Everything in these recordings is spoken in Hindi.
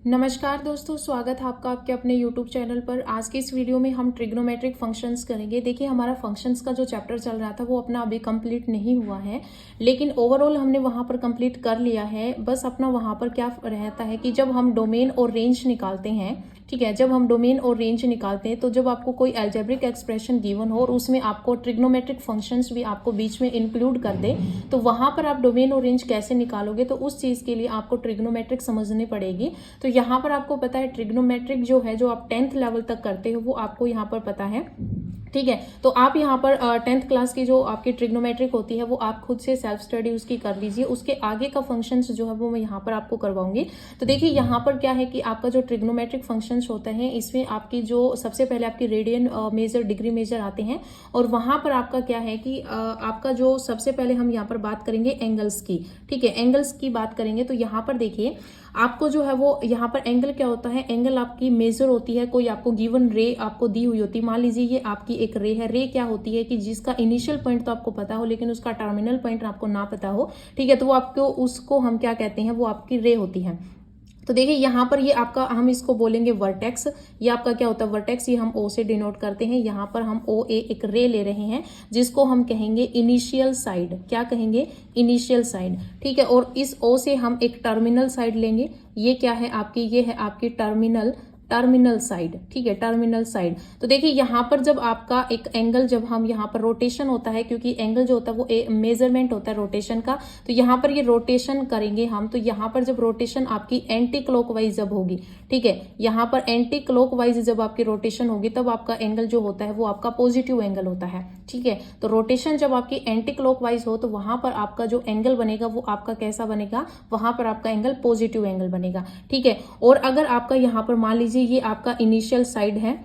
नमस्कार दोस्तों, स्वागत है आपका आपके अपने YouTube चैनल पर। आज की इस वीडियो में हम ट्रिग्नोमेट्रिक फंक्शंस करेंगे। देखिए, हमारा फंक्शंस का जो चैप्टर चल रहा था वो अपना अभी कंप्लीट नहीं हुआ है, लेकिन ओवरऑल हमने वहाँ पर कंप्लीट कर लिया है। बस अपना वहाँ पर क्या रहता है कि जब हम डोमेन और रेंज निकालते हैं, ठीक है, जब हम डोमेन और रेंज निकालते हैं तो जब आपको कोई अलजेब्रिक एक्सप्रेशन गिवन हो और उसमें आपको ट्रिग्नोमेट्रिक फंक्शंस भी आपको बीच में इंक्लूड कर दे, तो वहाँ पर आप डोमेन और रेंज कैसे निकालोगे, तो उस चीज़ के लिए आपको ट्रिग्नोमेट्रिक समझनी पड़ेगी। तो यहाँ पर आपको पता है ट्रिग्नोमेट्रिक जो है, जो आप 10th लेवल तक करते हो वो आपको यहाँ पर पता है, ठीक है। तो आप यहाँ पर 10th क्लास की जो आपकी ट्रिग्नोमेट्रिक होती है वो आप खुद से सेल्फ स्टडी उसकी कर लीजिए। उसके आगे का फंक्शंस जो है वो मैं यहाँ पर आपको करवाऊंगी। तो देखिए, यहाँ पर क्या है कि आपका जो ट्रिग्नोमेट्रिक फंक्शंस होते हैं इसमें आपकी जो सबसे पहले आपकी रेडियन मेजर, डिग्री मेजर आते हैं, और वहां पर आपका क्या है कि आपका जो सबसे पहले हम यहाँ पर बात करेंगे एंगल्स की, ठीक है। एंगल्स की बात करेंगे तो यहाँ पर देखिए आपको जो है वो यहाँ पर एंगल क्या होता है, एंगल आपकी मेजर होती है। कोई आपको गिवन रे आपको दी हुई होती है, मान लीजिए ये आपकी एक रे है। रे क्या होती है कि जिसका इनिशियल पॉइंट तो आपको पता हो लेकिन उसका टर्मिनल पॉइंट आपको ना पता हो, ठीक है, तो वो आपको उसको हम क्या कहते हैं, वो आपकी रे होती है। तो देखिए यहाँ पर ये आपका, हम इसको बोलेंगे वर्टेक्स। ये आपका क्या होता है, वर्टेक्स, ये हम ओ से डिनोट करते हैं। यहाँ पर हम ओ ए एक रे ले रहे हैं जिसको हम कहेंगे इनिशियल साइड। क्या कहेंगे, इनिशियल साइड, ठीक है। और इस ओ से हम एक टर्मिनल साइड लेंगे। ये क्या है आपकी, ये है आपकी टर्मिनल साइड, ठीक है, टर्मिनल साइड। तो देखिए यहाँ पर जब आपका एक एंगल, जब हम यहाँ पर रोटेशन होता है, क्योंकि एंगल जो होता है वो मेजरमेंट होता है रोटेशन का, तो यहाँ पर ये रोटेशन करेंगे हम। तो यहाँ पर जब रोटेशन आपकी एंटी क्लॉकवाइज जब होगी, ठीक है, यहाँ पर एंटी क्लॉकवाइज जब आपकी रोटेशन होगी तब आपका एंगल जो होता है वो आपका पॉजिटिव एंगल होता है, ठीक है। तो रोटेशन जब आपकी एंटी क्लॉकवाइज हो तो वहां पर आपका जो एंगल बनेगा वो आपका कैसा बनेगा, वहां पर आपका एंगल पॉजिटिव एंगल बनेगा, ठीक है। और अगर आपका यहाँ पर मान लीजिए ये आपका इनिशियल साइड है,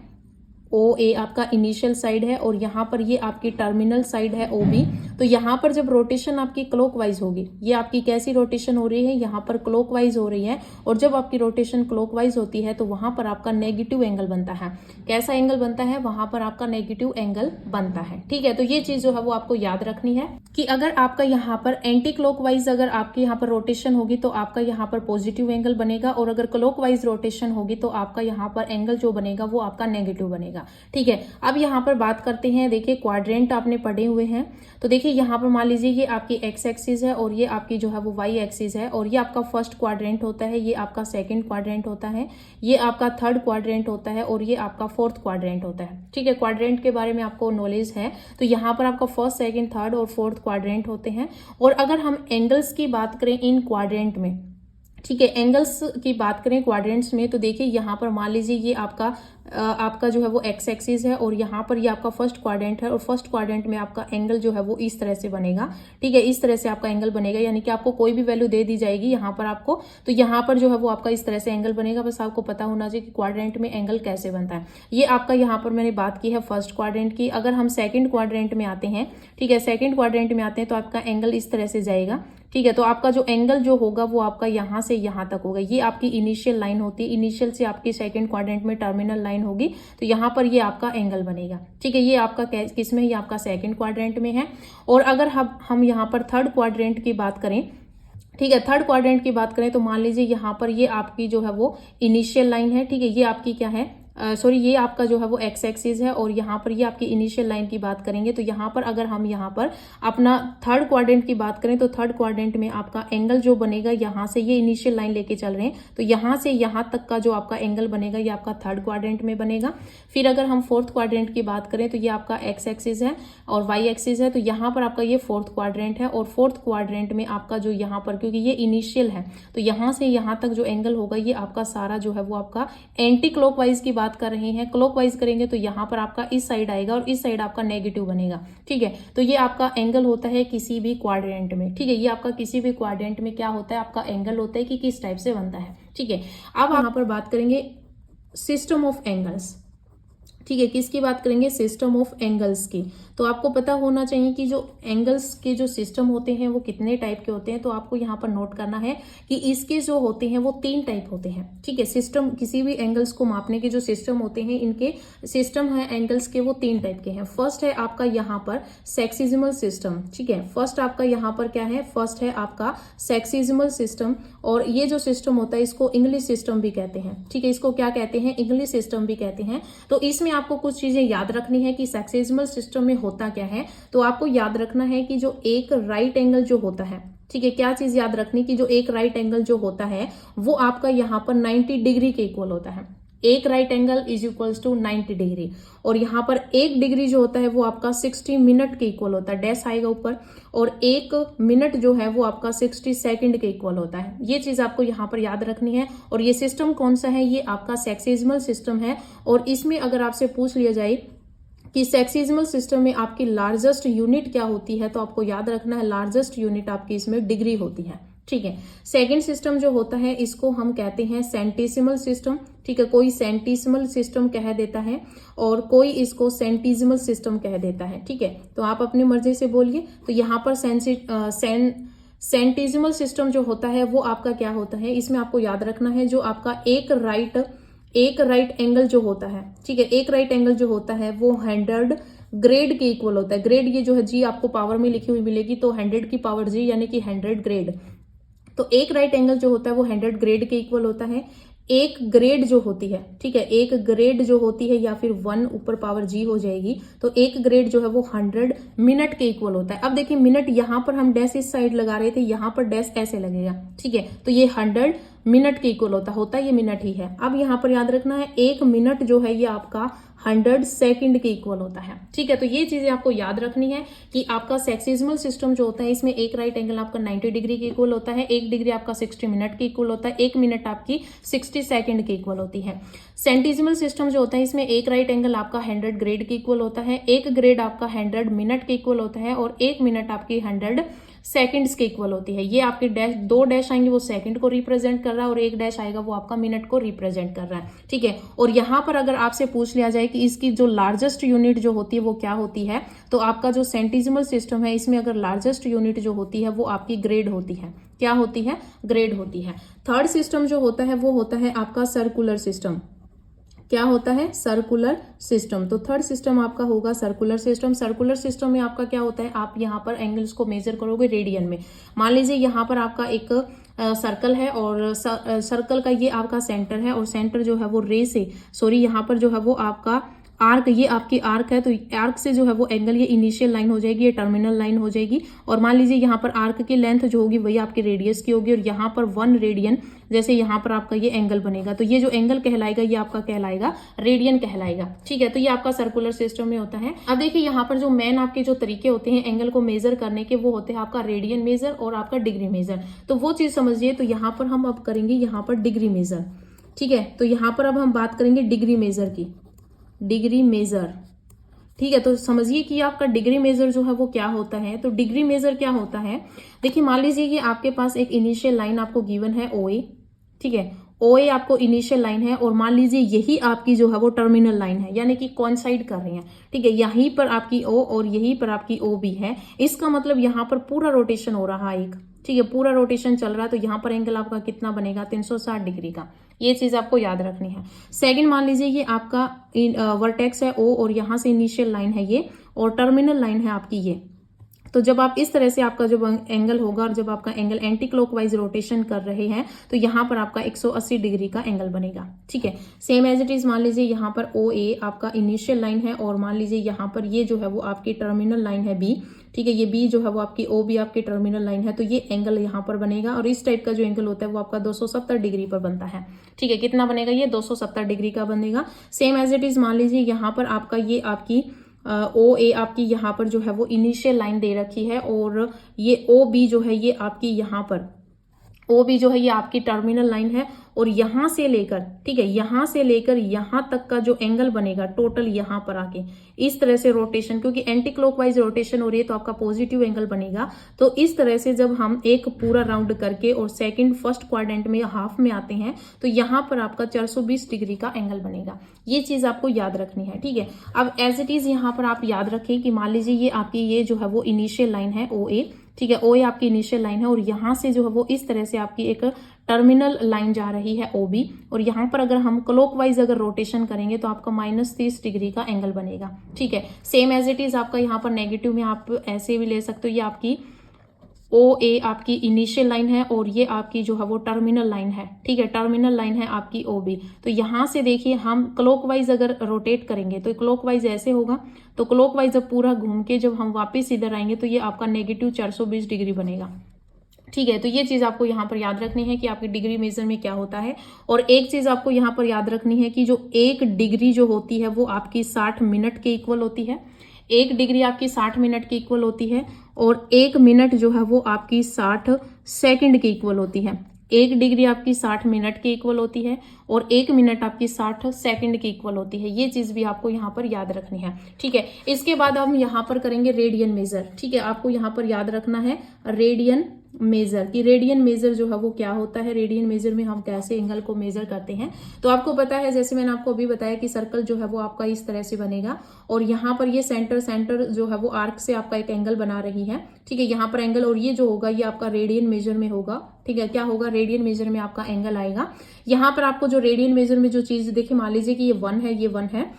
ओ ए आपका इनिशियल साइड है, और यहाँ पर ये आपकी टर्मिनल साइड है ओ बी। तो यहाँ पर जब रोटेशन आपकी क्लॉकवाइज होगी, ये आपकी कैसी रोटेशन हो रही है, यहाँ पर क्लॉकवाइज हो रही है, और जब आपकी रोटेशन क्लॉकवाइज होती है तो वहां पर आपका नेगेटिव एंगल बनता है। कैसा एंगल बनता है, वहां पर आपका नेगेटिव एंगल बनता है, ठीक है। तो ये चीज जो है वो आपको याद रखनी है कि अगर आपका यहाँ पर एंटी क्लॉकवाइज अगर आपकी यहाँ पर रोटेशन होगी तो आपका यहाँ पर पॉजिटिव एंगल बनेगा, और अगर क्लॉकवाइज रोटेशन होगी तो आपका यहाँ पर एंगल जो बनेगा वो आपका नेगेटिव बनेगा, ठीक है। अब यहाँ पर बात करते हैं, देखिए क्वाड्रेंट आपने पढ़े हुए हैं। तो देखिए यहाँ पर मान लीजिए ये आपकी एक्स एक्सिस है और ये आपकी जो है वो वाई एक्सिस है, और ये आपका फर्स्ट क्वाड्रेंट होता है, ये आपका सेकंड क्वाड्रेंट होता है, ये आपका थर्ड क्वाड्रेंट होता है, और ये आपका फोर्थ क्वाड्रेंट होता है, ठीक है। क्वाड्रेंट के बारे में आपको नॉलेज है। तो यहाँ पर आपका फर्स्ट, सेकंड, थर्ड और फोर्थ क्वाड्रेंट होते हैं। और अगर हम एंगल्स की बात करें इन क्वाड्रेंट में, ठीक है, एंगल्स की बात करें क्वाड्रेंट्स में, तो देखिए यहाँ पर मान लीजिए ये आपका जो है वो एक्स एक्सिस है, और यहाँ पर ये आपका फर्स्ट क्वाड्रेंट है, और फर्स्ट क्वाड्रेंट में आपका एंगल जो है वो इस तरह से बनेगा, ठीक है। इस तरह से आपका एंगल बनेगा, यानी कि आपको कोई भी वैल्यू दे दी जाएगी यहाँ पर आपको, तो यहाँ पर जो है वो आपका इस तरह से एंगल बनेगा। बस आपको पता होना चाहिए कि क्वाड्रेंट में एंगल कैसे बनता है। ये आपका यहाँ पर मैंने बात की है फर्स्ट क्वाड्रेंट की। अगर हम सेकेंड क्वाड्रेंट में आते हैं, ठीक है, सेकेंड क्वाड्रेंट में आते हैं तो आपका एंगल इस तरह से जाएगा, ठीक है। तो आपका जो एंगल जो होगा वो आपका यहाँ से यहाँ तक होगा। ये आपकी इनिशियल लाइन होती है, इनिशियल से आपकी सेकंड क्वाड्रेंट में टर्मिनल लाइन होगी, तो यहाँ पर ये आपका एंगल बनेगा, ठीक है। ये आपका किस में, ये आपका सेकंड क्वाड्रेंट में है। और अगर हम यहाँ पर थर्ड क्वाड्रेंट की बात करें, ठीक है, थर्ड क्वाड्रेंट की बात करें तो मान लीजिए यहाँ पर ये आपकी जो है वो इनिशियल लाइन है, ठीक है। ये आपकी क्या है, सॉरी, ये आपका जो है वो एक्स एक्सिस है, और यहाँ पर ये आपकी इनिशियल लाइन की बात करेंगे तो यहाँ पर अगर हम यहाँ पर अपना थर्ड क्वाड्रेंट की बात करें तो थर्ड क्वाड्रेंट में आपका एंगल जो बनेगा, यहाँ से ये इनिशियल लाइन लेके चल रहे हैं तो यहाँ से यहाँ तक का जो आपका एंगल बनेगा ये आपका थर्ड क्वाड्रेंट में बनेगा। फिर अगर हम फोर्थ क्वाड्रेंट की बात करें तो ये आपका एक्स एक्सिस है और वाई एक्सिस है, तो यहाँ पर आपका ये फोर्थ क्वाड्रेंट है, और फोर्थ क्वाड्रेंट में आपका जो यहाँ पर, क्योंकि ये इनिशियल है तो यहाँ से यहाँ तक जो एंगल होगा ये आपका सारा जो है वो आपका एंटी क्लॉकवाइज की बात कर रहे हैं। क्लॉकवाइज करेंगे तो यहाँ पर आपका इस साइड आएगा और इस साइड आपका नेगेटिव बनेगा, ठीक है। तो ये आपका एंगल होता है किसी भी क्वाड्रेंट में, ठीक है। ये आपका किसी भी क्वाड्रेंट में क्या होता है, आपका एंगल होता है कि किस टाइप से बनता है, ठीक है। अब यहाँ पर बात करेंगे सिस्टम ऑफ एंगल्स, ठीक है। किसकी बात करेंगे, सिस्टम ऑफ एंगल्स की। तो आपको पता होना चाहिए कि जो एंगल्स के जो सिस्टम होते हैं वो कितने टाइप के होते हैं। तो आपको यहाँ पर नोट करना है कि इसके जो होते हैं वो 3 टाइप होते हैं, ठीक है। सिस्टम, किसी भी एंगल्स को मापने के जो सिस्टम होते हैं, इनके सिस्टम है एंगल्स के, वो 3 टाइप के हैं। फर्स्ट है आपका यहाँ पर सेक्सिजिमल सिस्टम, ठीक है। फर्स्ट आपका यहाँ पर क्या है, फर्स्ट है आपका सेक्सिजिमल सिस्टम। और ये जो सिस्टम होता है इसको इंग्लिश सिस्टम भी कहते हैं, ठीक है। इसको क्या कहते हैं, इंग्लिश सिस्टम भी कहते हैं। तो इसमें आपको कुछ चीजें याद रखनी है कि सेक्सिजिमल सिस्टम में होता क्या है। तो आपको याद रखना है कि जो एक राइट एंगल जो होता है, ठीक है, क्या चीज याद रखनी कि जो एक राइट एंगल जो होता है वो आपका यहाँ पर 90 डिग्री के इक्वल होता है। एक right angle is equals to 90 degree. और यहाँ पर 1 डिग्री जो होता है वो आपका 60 मिनट के इक्वल होता है, डैश आएगा ऊपर। और 1 मिनट जो है वो आपका 60 सेकंड के इक्वल होता है। ये चीज आपको यहाँ पर याद रखनी है। और ये सिस्टम कौन सा है, ये आपका सेक्सिजिमल सिस्टम है। और इसमें अगर आपसे पूछ लिया जाए कि सेक्सिजिमल सिस्टम में आपकी लार्जेस्ट यूनिट क्या होती है, तो आपको याद रखना है लार्जेस्ट यूनिट आपकी इसमें डिग्री होती है, ठीक है। सेकंड सिस्टम जो होता है इसको हम कहते हैं सेंटिसिमल सिस्टम, ठीक है। कोई सेंटिसिमल सिस्टम कह देता है और कोई इसको सेंटिजिमल सिस्टम कह देता है, ठीक है। तो आप अपनी मर्जी से बोलिए। तो यहाँ पर सेंटिजिमल सिस्टम जो होता है वो आपका क्या होता है, इसमें आपको याद रखना है जो आपका एक राइट एंगल जो होता है, ठीक है, एक राइट एंगल जो होता है वो 100 ग्रेड के इक्वल होता है। ग्रेड ये जो है जी आपको पावर में लिखी हुई मिलेगी, तो 100 की पावर जी यानी कि 100 ग्रेड। तो एक राइट एंगल जो होता है वो 100 ग्रेड के इक्वल होता है। एक ग्रेड जो होती है, ठीक है, एक ग्रेड जो होती है या फिर 1 ऊपर पावर जी हो जाएगी, तो एक ग्रेड जो है वो 100 मिनट के इक्वल होता है। अब देखिए मिनट यहाँ पर हम डैश इस साइड लगा रहे थे, यहाँ पर डैश ऐसे लगेगा, ठीक है। तो ये 100 मिनट के इक्वल होता है, ये मिनट ही है। अब यहाँ पर याद रखना है 1 मिनट जो है ये आपका 100 सेकंड के इक्वल होता है, ठीक है। तो ये चीजें आपको याद रखनी है कि आपका सेक्सिजिमल सिस्टम जो होता है इसमें एक राइट एंगल आपका 90 डिग्री के इक्वल होता है, 1 डिग्री आपका 60 मिनट के इक्वल होता है, 1 मिनट आपकी 60 सेकंड के इक्वल होती है। सेंटिजिमल सिस्टम जो होता है इसमें एक राइट एंगल आपका 100 ग्रेड के इक्वल होता है, 1 ग्रेड आपका 100 मिनट के इक्वल होता है और 1 मिनट आपकी 100 सेकंड्स के इक्वल होती है। ये आपके डैश, 2 डैश आएंगे वो सेकंड को रिप्रेजेंट कर रहा है और 1 डैश आएगा वो आपका मिनट को रिप्रेजेंट कर रहा है, ठीक है। और यहाँ पर अगर आपसे पूछ लिया जाए कि इसकी जो लार्जेस्ट यूनिट जो होती है वो क्या होती है, तो आपका जो सेंटिजिमल सिस्टम है इसमें अगर लार्जेस्ट यूनिट जो होती है वो आपकी ग्रेड होती है। क्या होती है, ग्रेड होती है। थर्ड सिस्टम जो होता है वो होता है आपका सर्कुलर सिस्टम। क्या होता है, सर्कुलर सिस्टम। तो थर्ड सिस्टम आपका होगा सर्कुलर सिस्टम। सर्कुलर सिस्टम में आपका क्या होता है, आप यहाँ पर एंगल्स को मेजर करोगे रेडियन में। मान लीजिए यहाँ पर आपका एक सर्कल है और सर्कल का ये आपका सेंटर है और सेंटर जो है वो रे से, यहाँ पर जो है वो आपका आर्क, ये आपकी आर्क है। तो आर्क से जो है वो एंगल, ये इनिशियल लाइन हो जाएगी, ये टर्मिनल लाइन हो जाएगी। और मान लीजिए यहाँ पर आर्क की लेंथ जो होगी वही आपकी रेडियस की होगी और यहाँ पर 1 रेडियन, जैसे यहाँ पर आपका ये एंगल बनेगा, तो ये जो एंगल कहलाएगा ये आपका कहलाएगा रेडियन कहलाएगा, ठीक है। तो ये आपका सर्कुलर सिस्टम में होता है। अब देखिए यहाँ पर जो मेन आपके जो तरीके होते हैं एंगल को मेजर करने के, वो होते हैं आपका रेडियन मेजर और आपका डिग्री मेजर। तो वो चीज समझिए। तो यहाँ पर हम अब करेंगे यहाँ पर डिग्री मेजर, ठीक है। तो यहाँ पर अब हम बात करेंगे डिग्री मेजर की, डिग्री मेजर, ठीक है। तो समझिए कि आपका डिग्री मेजर जो है वो क्या होता है। तो डिग्री मेजर क्या होता है, देखिए मान लीजिए कि आपके पास एक इनिशियल लाइन आपको गिवन है OA, ठीक है। OA आपको इनिशियल लाइन है और मान लीजिए यही आपकी जो है वो टर्मिनल लाइन है, यानी कि कोइंसाइड कर रही है, ठीक है। यहीं पर आपकी O और यहीं पर आपकी OB है। इसका मतलब यहाँ पर पूरा रोटेशन हो रहा है एक, ठीक है, पूरा रोटेशन चल रहा है। तो यहाँ पर एंगल आपका कितना बनेगा, 360 डिग्री का। ये चीज आपको याद रखनी है। सेकंड, मान लीजिए ये आपका वर्टेक्स है O और यहाँ से इनिशियल लाइन है ये और टर्मिनल लाइन है आपकी ये। तो जब आप इस तरह से आपका जब एंगल होगा और जब आपका एंगल एंटी क्लॉकवाइज रोटेशन कर रहे हैं तो यहाँ पर आपका 180 डिग्री का एंगल बनेगा, ठीक है। सेम एज इट इज, मान लीजिए यहाँ पर OA आपका इनिशियल लाइन है और मान लीजिए यहाँ पर ये जो है वो आपकी टर्मिनल लाइन है B, ठीक है। ये B जो है वो आपकी OB आपकी टर्मिनल लाइन है। तो ये एंगल यहाँ पर बनेगा और इस टाइप का जो एंगल होता है वो आपका 270 डिग्री पर बनता है, ठीक है। कितना बनेगा, ये 270 डिग्री का बनेगा। सेम एज इट इज, मान लीजिए यहाँ पर आपका ये आपकी OA आपकी यहाँ पर जो है वो इनिशियल लाइन दे रखी है और ये OB जो है ये आपकी यहाँ पर ओ बी जो है ये आपकी टर्मिनल लाइन है और यहां से लेकर, ठीक है, यहां से लेकर यहां तक का जो एंगल बनेगा टोटल यहां पर आके इस तरह से रोटेशन, क्योंकि एंटी क्लॉकवाइज रोटेशन हो रही है तो आपका पॉजिटिव एंगल बनेगा। तो इस तरह से जब हम एक पूरा राउंड करके और सेकंड फर्स्ट क्वाड्रेंट में हाफ में आते हैं तो यहां पर आपका 420 डिग्री का एंगल बनेगा। ये चीज आपको याद रखनी है, ठीक है। अब एज इट इज यहां पर आप याद रखें कि मान लीजिए ये आपकी ये जो है वो इनिशियल लाइन है ओ ए, ठीक है, ओ ए आपकी इनिशियल लाइन है और यहां से जो है वो इस तरह से आपकी एक टर्मिनल लाइन जा रही है ओ बी, और यहां पर अगर हम क्लॉकवाइज अगर रोटेशन करेंगे तो आपका -30 डिग्री का एंगल बनेगा, ठीक है। सेम एज इट इज आपका यहाँ पर नेगेटिव में आप ऐसे भी ले सकते हो, ये आपकी ओ ए आपकी इनिशियल लाइन है और ये आपकी जो है वो टर्मिनल लाइन है, ठीक है, टर्मिनल लाइन है आपकी ओ बी। तो यहां से देखिए हम क्लॉकवाइज अगर रोटेट करेंगे तो क्लॉकवाइज ऐसे होगा, तो क्लॉकवाइज जब पूरा घूम के जब हम वापस इधर आएंगे तो ये आपका -420 डिग्री बनेगा, ठीक है। तो ये चीज आपको यहाँ पर याद रखनी है कि आपकी डिग्री मेजर में क्या होता है। और एक चीज आपको यहाँ पर याद रखनी है कि जो 1 डिग्री जो होती है वो आपकी 60 मिनट के इक्वल होती है। 1 डिग्री आपकी 60 मिनट की इक्वल होती है और 1 मिनट जो है वो आपकी 60 सेकंड की इक्वल होती है। 1 डिग्री आपकी 60 मिनट की इक्वल होती है और 1 मिनट आपकी 60 सेकंड की इक्वल होती है। ये चीज भी आपको यहाँ पर याद रखनी है, ठीक है। इसके बाद हम यहाँ पर करेंगे रेडियन मेजर, ठीक है। आपको यहाँ पर याद रखना है रेडियन मेजर कि रेडियन मेजर जो है वो क्या होता है, रेडियन मेजर में हम कैसे एंगल को मेजर करते हैं। तो आपको पता है, जैसे मैंने आपको अभी बताया कि सर्कल जो है वो आपका इस तरह से बनेगा और यहाँ पर ये सेंटर जो है वो आर्क से आपका एक एंगल बना रही है, ठीक है, यहाँ पर एंगल, और ये जो होगा ये आपका रेडियन मेजर में होगा, ठीक है। क्या होगा, रेडियन मेजर में आपका एंगल आएगा। यहाँ पर आपको जो रेडियन मेजर में जो चीज देखिए, मान लीजिए कि ये 1 है, ये 1 है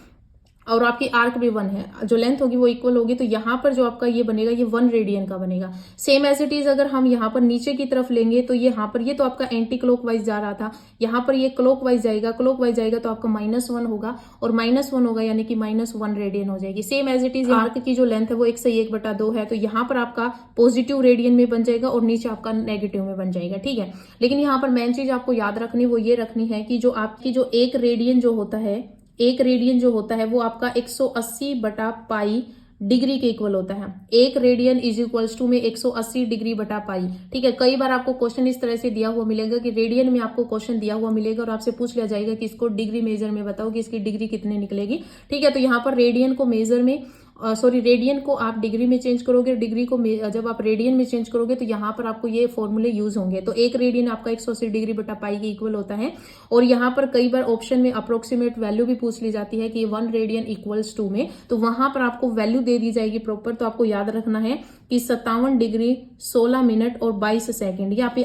और आपकी आर्क भी 1 है, जो लेंथ होगी वो इक्वल होगी, तो यहाँ पर जो आपका ये बनेगा ये 1 रेडियन का बनेगा। सेम एज इट इज अगर हम यहाँ पर नीचे की तरफ लेंगे तो यहाँ पर ये तो आपका एंटी क्लॉकवाइज जा रहा था, यहाँ पर ये क्लॉकवाइज जाएगा, क्लॉकवाइज जाएगा तो आपका -1 होगा और -1 होगा यानी कि -1 रेडियन हो जाएगी। Same as it is arc की जो लेंथ है वो 1/2 है, तो यहाँ पर आपका पॉजिटिव रेडियन में बन जाएगा और नीचे आपका नेगेटिव में बन जाएगा, ठीक है। लेकिन यहाँ पर मेन चीज आपको याद रखनी वो ये रखनी है कि जो आपकी जो 1 रेडियन जो होता है, 1 रेडियन जो होता है वो आपका 180/पाई डिग्री के इक्वल होता है। 1 रेडियन इज इक्वल्स टू में 180 डिग्री बटा पाई, ठीक है। कई बार आपको क्वेश्चन इस तरह से दिया हुआ मिलेगा कि रेडियन में आपको क्वेश्चन दिया हुआ मिलेगा और आपसे पूछ लिया जाएगा कि इसको डिग्री मेजर में बताओ कि इसकी डिग्री कितने निकलेगी, ठीक है। तो यहाँ पर रेडियन को मेजर में रेडियन को आप डिग्री में चेंज करोगे, डिग्री को जब आप रेडियन में चेंज करोगे तो यहाँ पर आपको ये फॉर्मूले यूज होंगे। तो 1 रेडियन आपका 180 डिग्री बटा पाई के इक्वल होता है। और यहाँ पर कई बार ऑप्शन में अप्रोक्सीमेट वैल्यू भी पूछ ली जाती है कि 1 रेडियन इक्वल्स टू में, तो वहां पर आपको वैल्यू दे दी जाएगी प्रॉपर। तो आपको याद रखना है कि 57 डिग्री 16 मिनट और 22 सेकेंड, ये आपकी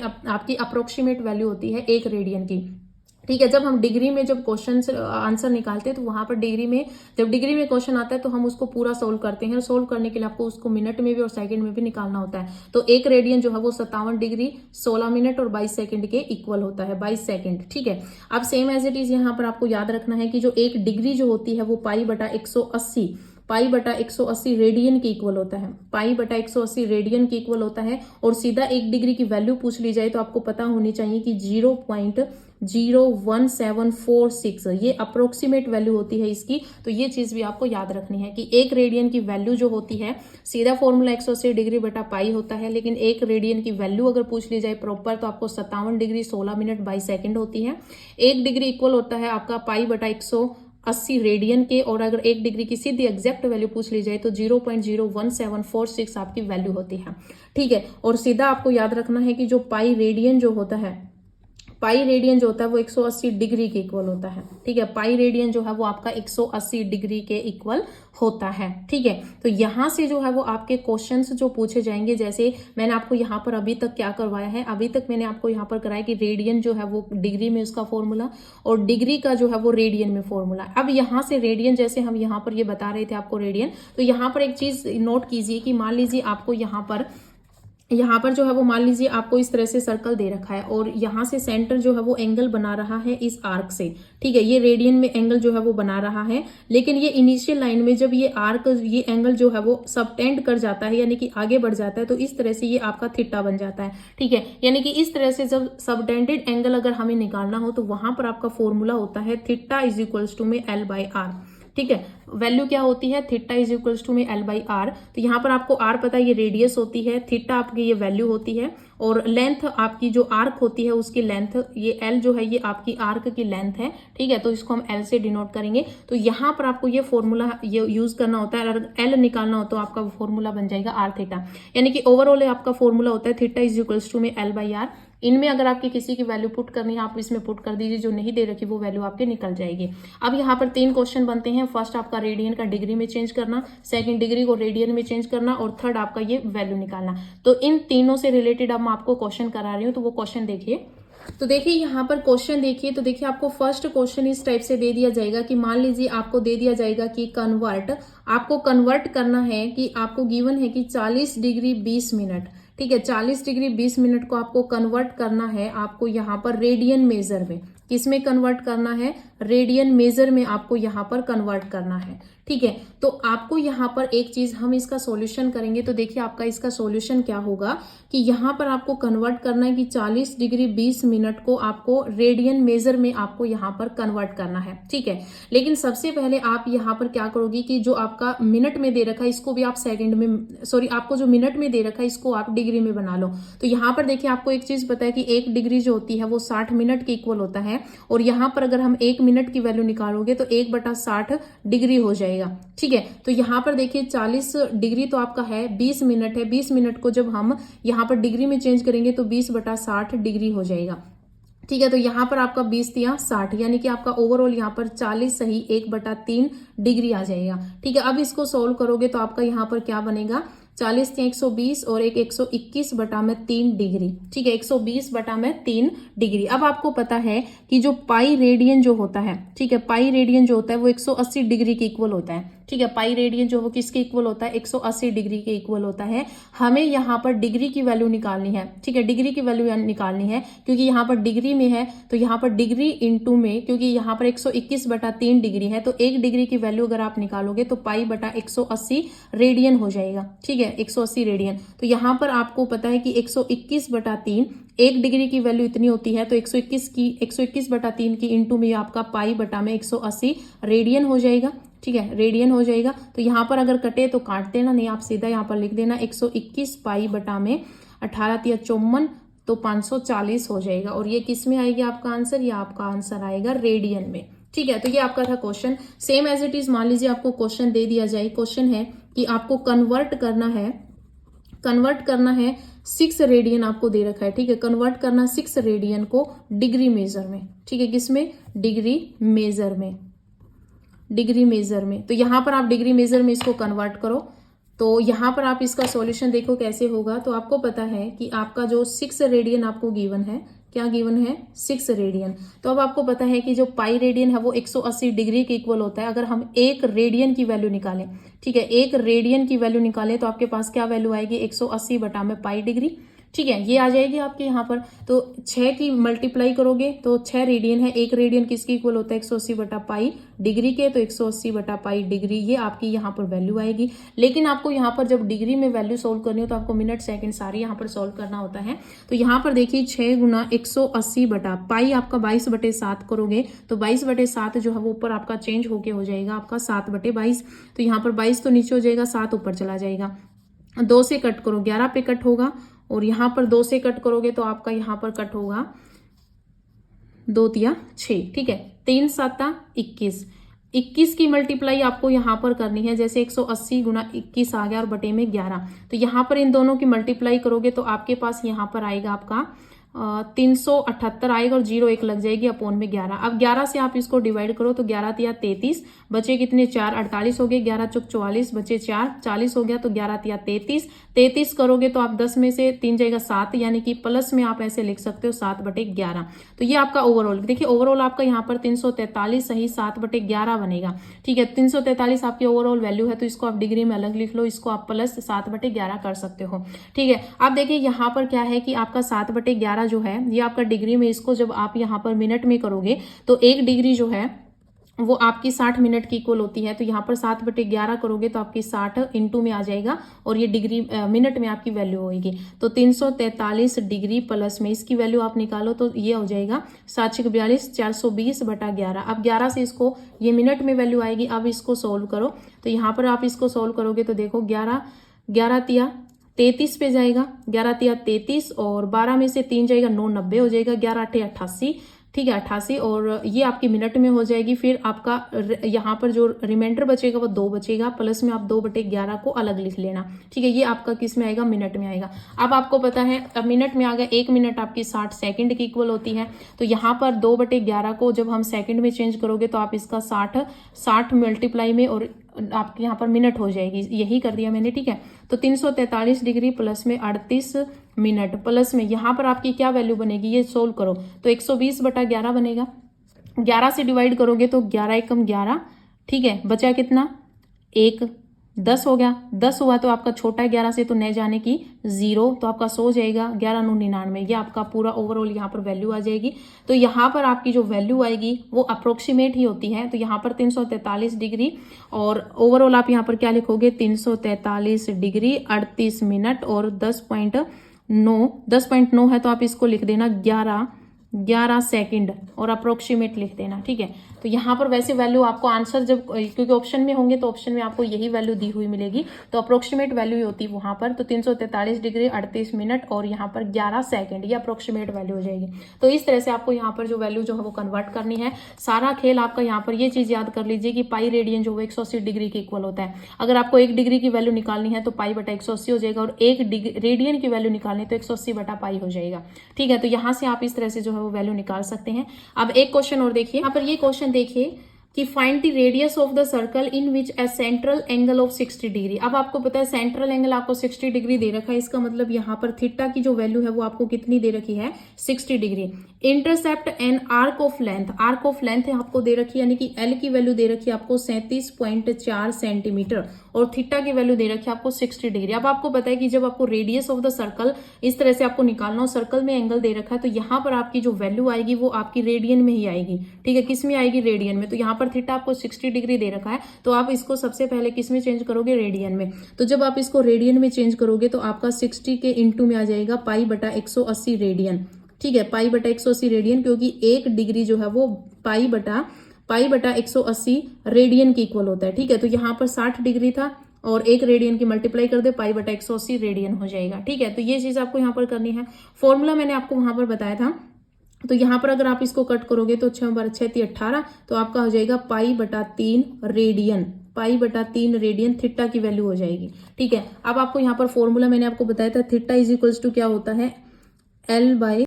अप्रोक्सीमेट वैल्यू होती है 1 रेडियन की, ठीक है। जब हम डिग्री में जब क्वेश्चन आंसर निकालते हैं तो वहां पर जब डिग्री में क्वेश्चन आता है तो हम उसको पूरा सोल्व करते हैं, और सोल्व करने के लिए आपको उसको मिनट में भी और सेकंड में भी निकालना होता है। तो 1 रेडियन जो है वो 57 डिग्री 16 मिनट और 22 सेकंड के इक्वल होता है, 22 सेकंड, ठीक है। अब सेम एज इट इज यहाँ पर आपको याद रखना है कि जो 1 डिग्री जो होती है वो पाई/180 रेडियन के इक्वल होता है, पाई/180 रेडियन के इक्वल होता है। और सीधा 1 डिग्री की वैल्यू पूछ ली जाए तो आपको पता होनी चाहिए कि 0.01746 ये अप्रोक्सीमेट वैल्यू होती है इसकी। तो ये चीज भी आपको याद रखनी है कि 1 रेडियन की वैल्यू जो होती है, सीधा फॉर्मूला 180 डिग्री बटा पाई होता है, लेकिन 1 रेडियन की वैल्यू अगर पूछ ली जाए प्रॉपर तो आपको 57 डिग्री 16 मिनट 22 सेकंड होती है। 1 डिग्री इक्वल होता है आपका पाई/180 रेडियन के, और अगर 1 डिग्री की सीधी एग्जैक्ट वैल्यू पूछ ली जाए तो 0.01746 आपकी वैल्यू होती है, ठीक है। और सीधा आपको याद रखना है कि जो पाई रेडियन जो होता है, पाई रेडियन जो होता है वो 180 डिग्री के इक्वल होता है, ठीक है। पाई रेडियन जो है वो आपका 180 डिग्री के इक्वल होता है, ठीक है। तो यहां से जो है वो आपके क्वेश्चंस जो पूछे जाएंगे, जैसे मैंने आपको यहाँ पर अभी तक क्या करवाया है, अभी तक मैंने आपको यहाँ पर कराया कि रेडियन जो है वो डिग्री में उसका फॉर्मूला और डिग्री का जो है वो रेडियन में फॉर्मूला। अब यहाँ से रेडियन, जैसे हम यहाँ पर ये बता रहे थे आपको रेडियन, तो यहाँ पर एक चीज नोट कीजिए कि मान लीजिए आपको यहाँ पर जो है वो मान लीजिए आपको इस तरह से सर्कल दे रखा है और यहाँ से सेंटर जो है वो एंगल बना रहा है इस आर्क से, ठीक है। ये रेडियन में एंगल जो है वो बना रहा है, लेकिन ये इनिशियल लाइन में जब ये आर्क ये एंगल जो है वो सबटेंड कर जाता है यानी कि आगे बढ़ जाता है, तो इस तरह से ये आपका थीटा बन जाता है, ठीक है। यानी कि इस तरह से जब सबटेंडेड एंगल अगर हमें निकालना हो तो वहां पर आपका फॉर्मूला होता है थीटा इज इक्वल्स टू में L/R, ठीक है। वैल्यू क्या होती है, थीटा इज इक्वल्स टू में L बाई आर। तो यहाँ पर आपको R पता है, ये रेडियस होती है, थीटा आपकी ये वैल्यू होती है, और लेंथ आपकी जो आर्क होती है उसकी लेंथ, ये L जो है ये आपकी आर्क की लेंथ है, ठीक है। तो इसको हम L से डिनोट करेंगे। तो यहाँ पर आपको ये फॉर्मूला ये यूज करना होता है। अगर L निकालना हो तो आपका फॉर्मूला बन जाएगा R थीटा, यानी कि ओवरऑल आपका फॉर्मूला होता है थीटा इज इक्वल्स टू में L बाई आर। इनमें अगर आपकी किसी की वैल्यू पुट करनी है आप इसमें पुट कर दीजिए, जो नहीं दे रखी वो वैल्यू आपके निकल जाएगी। अब यहाँ पर 3 क्वेश्चन बनते हैं। फर्स्ट आपका रेडियन का डिग्री में चेंज करना, सेकंड डिग्री को रेडियन में चेंज करना, और थर्ड आपका ये वैल्यू निकालना। तो इन तीनों से रिलेटेड अब मैं आपको क्वेश्चन करा रही हूँ, तो वो क्वेश्चन देखिए। तो देखिए यहाँ पर क्वेश्चन देखिए, तो देखिए आपको फर्स्ट क्वेश्चन इस टाइप से दे दिया जाएगा कि मान लीजिए आपको दे दिया जाएगा कि आपको कन्वर्ट करना है, कि आपको गिवन है कि 40 डिग्री 20 मिनट, ठीक है, 40 डिग्री 20 मिनट को आपको कन्वर्ट करना है, आपको यहाँ पर रेडियन मेजर में, किसमें कन्वर्ट करना है, रेडियन मेजर में आपको यहाँ पर कन्वर्ट करना है, ठीक है। तो आपको यहाँ पर एक चीज, हम इसका सॉल्यूशन करेंगे, तो देखिए आपका इसका सॉल्यूशन क्या होगा कि यहाँ पर आपको कन्वर्ट करना है कि 40 डिग्री 20 मिनट को आपको रेडियन मेजर में आपको यहाँ पर कन्वर्ट करना है, ठीक है। लेकिन सबसे पहले आप यहाँ पर क्या करोगे कि जो आपका मिनट में दे रखा है इसको भी आप सेकंड में, सॉरी आपको जो मिनट में दे रखा है इसको आप डिग्री में बना लो। तो यहाँ पर देखिए आपको एक चीज पता है कि 1 डिग्री जो होती है वो 60 मिनट के इक्वल होता है, और यहाँ पर अगर हम 1 मिनट की वैल्यू निकालोगे तो 1/60 डिग्री हो जाएगा, ठीक है। तो यहाँ पर देखिए 40 डिग्री तो आपका है, 20 मिनट है, 20 मिनट को जब हम यहाँ पर डिग्री में चेंज करेंगे तो 20/60 डिग्री हो जाएगा, ठीक है। तो यहाँ पर आपका 20 या 60, यानी कि आपका ओवरऑल यहाँ पर 40 सही 1/3 डिग्री आ जाएगा, ठीक है। अब इसको सोल्व करोगे तो आपका यहाँ पर क्या बनेगा, 40 या 120 और एक 121/3 डिग्री, ठीक है, 120/3 डिग्री। अब आपको पता है कि जो पाई रेडियन जो होता है, ठीक है, पाई रेडियन जो होता है वो 180 डिग्री के इक्वल होता है, ठीक है। पाई रेडियन जो वो किसके इक्वल होता है, 180 डिग्री के इक्वल होता है। हमें यहाँ पर डिग्री की वैल्यू निकालनी है, ठीक है, डिग्री की वैल्यू निकालनी है, क्योंकि यहाँ पर डिग्री में है, तो यहाँ पर डिग्री इंटू में, क्योंकि यहाँ पर 121/3 डिग्री है, तो 1 डिग्री की वैल्यू अगर आप निकालोगे तो पाई/180 रेडियन हो जाएगा, ठीक है, 180 रेडियन। तो यहाँ पर आपको पता है कि 121/3, 1 डिग्री की वैल्यू इतनी होती है, तो 121/3 की इंटू में आपका पाई/180 रेडियन हो जाएगा, ठीक है, रेडियन हो जाएगा। तो यहाँ पर अगर कटे तो काट देना, नहीं आप सीधा यहाँ पर लिख देना 121 पाई/18 × 54, तो 540 हो जाएगा। और ये किस में आएगी आपका आंसर, ये आपका आंसर आएगा रेडियन में, ठीक है। तो ये आपका था question. Same as it is मान लीजिए आपको क्वेश्चन दे दिया जाए, क्वेश्चन है कि आपको कन्वर्ट करना है 6 रेडियन आपको दे रखा है, ठीक है, कन्वर्ट करना 6 रेडियन को डिग्री मेजर में, ठीक है, किसमें, डिग्री मेजर में। तो यहाँ पर आप डिग्री मेजर में इसको कन्वर्ट करो, तो यहाँ पर आप इसका सॉल्यूशन देखो कैसे होगा। तो आपको पता है कि आपका जो 6 रेडियन आपको गिवन है, क्या गिवन है, 6 रेडियन। तो अब आपको पता है कि जो पाई रेडियन है वो 180 डिग्री के इक्वल होता है। अगर हम 1 रेडियन की वैल्यू निकालें, ठीक है, 1 रेडियन की वैल्यू निकालें तो आपके पास क्या वैल्यू आएगी, 180/पाई डिग्री, ठीक है, ये आ जाएगी आपके यहाँ पर। तो 6 की मल्टीप्लाई करोगे तो 6 रेडियन है, 1 रेडियन किसके इक्वल होता है, 180/पाई डिग्री के, तो 180/पाई डिग्री ये आपकी यहाँ पर वैल्यू आएगी। लेकिन आपको यहाँ पर जब डिग्री में वैल्यू सोल्व करनी हो तो आपको मिनट सेकंड सारे यहाँ पर सोल्व करना होता है। तो यहाँ पर देखिए 6 × 180/पाई आपका 22/7 करोगे तो 22/7 जो है वो ऊपर आपका चेंज होके हो जाएगा आपका 7/22। तो यहाँ पर 22 तो नीचे हो जाएगा, 7 ऊपर चला जाएगा। 2 से कट करो 11 पे कट होगा, और यहाँ पर 2 से कट करोगे तो आपका यहाँ पर कट होगा 2 × 6, ठीक है, 3 × 7 21। 21 की मल्टीप्लाई आपको यहाँ पर करनी है, जैसे 180 × 21 आ गया और बटे में 11। तो यहाँ पर इन दोनों की मल्टीप्लाई करोगे तो आपके पास यहाँ पर आएगा आपका 378 आएगा, और 0 1 लग जाएगी अपॉन में 11। अब 11 से आप इसको डिवाइड करो तो 11 × 33 बचे कितने, 4 48 हो गए, 11 × 44 बचे 4 40 हो गया, तो 11 × 33 करोगे तो आप 10 में से 3 जाएगा 7, यानी कि प्लस में आप ऐसे लिख सकते हो 7/11। तो ये आपका ओवरऑल, देखिए ओवरऑल आपका यहाँ पर 343 सही 7/11 बनेगा, ठीक है, 343 आपकी ओवरऑल वैल्यू है। तो इसको आप डिग्री में अलग लिख लो, इसको आप प्लस 7/11 कर सकते हो, ठीक है। अब देखिए यहाँ पर क्या है कि आपका 7/11 जो है ये आपका डिग्री में, इसको जब आप यहाँ पर मिनट में करोगे तो 1 डिग्री जो है वो आपकी 60 मिनट की इक्वल होती है। तो यहाँ पर 7/11 करोगे तो आपकी 60 इंटू में आ जाएगा और ये डिग्री मिनट में आपकी वैल्यू होगी। तो 343 डिग्री प्लस में इसकी वैल्यू आप निकालो तो ये हो जाएगा 742 420/11। अब 11 से इसको ये मिनट में वैल्यू आएगी। अब इसको सोल्व करो तो यहाँ पर आप इसको सोल्व करोगे तो देखो 11 तिया 33 पे जाएगा, 11 तिया 33 और 12 में से 3 जाएगा 9 90 हो जाएगा, 11 8 88, ठीक है 88 और ये आपकी मिनट में हो जाएगी। फिर आपका यहाँ पर जो रिमाइंडर बचेगा वो 2 बचेगा, प्लस में आप 2/11 को अलग लिख लेना, ठीक है। ये आपका किस में आएगा, मिनट में आएगा। अब आपको पता है अब मिनट में आ गया, 1 मिनट आपकी 60 सेकंड की इक्वल होती है। तो यहाँ पर 2/11 को जब हम सेकंड में चेंज करोगे तो आप इसका 60 मल्टीप्लाई में और आपके यहाँ पर मिनट हो जाएगी, यही कर दिया मैंने, ठीक है। तो 343 डिग्री प्लस में 38 मिनट प्लस में यहाँ पर आपकी क्या वैल्यू बनेगी, ये सोल्व करो तो 120/11 बनेगा। 11 से डिवाइड करोगे तो 11 एकम 11, ठीक है, बचा कितना 1, 10 हो गया, 10 हुआ तो आपका छोटा है 11 से तो न जाने की 0, तो आपका 100 हो जाएगा, 11 9 99, ये आपका पूरा ओवरऑल यहाँ पर वैल्यू आ जाएगी। तो यहाँ पर आपकी जो वैल्यू आएगी वो अप्रोक्सीमेट ही होती है। तो यहाँ पर 343 डिग्री और ओवरऑल आप यहाँ पर क्या लिखोगे 343 डिग्री 38 मिनट और 10.9 है तो आप इसको लिख देना 11 सेकंड और अप्रोक्सीमेट लिख देना, ठीक है। तो यहाँ पर वैसे वैल्यू आपको आंसर जब क्योंकि ऑप्शन में होंगे तो ऑप्शन में आपको यही वैल्यू दी हुई मिलेगी, तो अप्रोक्सीमेट वैल्यू ही होती है वहां पर। तो 343 डिग्री 38 मिनट और यहाँ पर 11 सेकंड, ये अप्रोक्सीमेट वैल्यू हो जाएगी। तो इस तरह से आपको यहाँ पर जो वैल्यू जो है वो कन्वर्ट करनी है। सारा खेल आपका यहाँ पर ये चीज याद कर लीजिए कि पाई रेडियन जो 180 डिग्री के इक्वल होता है। अगर आपको 1 डिग्री की वैल्यू निकालनी है तो पाई/180 हो जाएगा और 1 रेडियन की वैल्यू निकालनी है तो 180/पाई हो जाएगा, ठीक है। तो यहाँ से आप इस तरह से जो है वो वैल्यू निकाल सकते हैं। अब एक क्वेश्चन और देखिए, यहाँ पर ये क्वेश्चन देखिए कि find the radius of the circle in which A central angle of 60 degree. अब आपको पता है सेंट्रल एंगल आपको 60 डिग्री दे रखा है, इसका मतलब यहाँ पर थीटा की जो वैल्यू है वो आपको कितनी दे रखी है 60 degree. Intercept an arc of length है आपको दे रखी है, यानी कि एल की वैल्यू दे रखी है आपको 37.4 सेंटीमीटर और थीटा की वैल्यू दे रखी है आपको 60 डिग्री। अब आपको पता है कि जब आपको रेडियस ऑफ द सर्कल इस तरह से आपको निकालना हो, सर्कल में एंगल दे रखा है, तो यहाँ पर आपकी जो वैल्यू आएगी वो आपकी रेडियन में ही आएगी, ठीक है। किस में आएगी, रेडियन में। तो यहाँ पर थीटा आपको 60 डिग्री दे रखा है तो आप इसको सबसे पहले किस में चेंज करोगे, रेडियन में। तो जब आप इसको रेडियन में चेंज करोगे तो आपका 60 के इंटू में आ जाएगा पाई/180 रेडियन, ठीक है, पाई/180 रेडियन, क्योंकि 1 डिग्री जो है वो पाई/180 रेडियन की इक्वल होता है, ठीक है। तो यहाँ पर 60 डिग्री था और 1 रेडियन की मल्टीप्लाई कर दे, पाई/180 रेडियन हो जाएगा, ठीक है। तो ये चीज आपको यहाँ पर करनी है। फॉर्मूला मैंने आपको वहां पर बताया था। तो यहाँ पर अगर आप इसको कट करोगे तो 6×6 = 18, तो आपका हो जाएगा पाई/3 रेडियन, पाई/3 रेडियन थीटा की वैल्यू हो जाएगी, ठीक है। अब आपको यहाँ पर फॉर्मूला मैंने आपको बताया था, थीटा = क्या होता है, L/R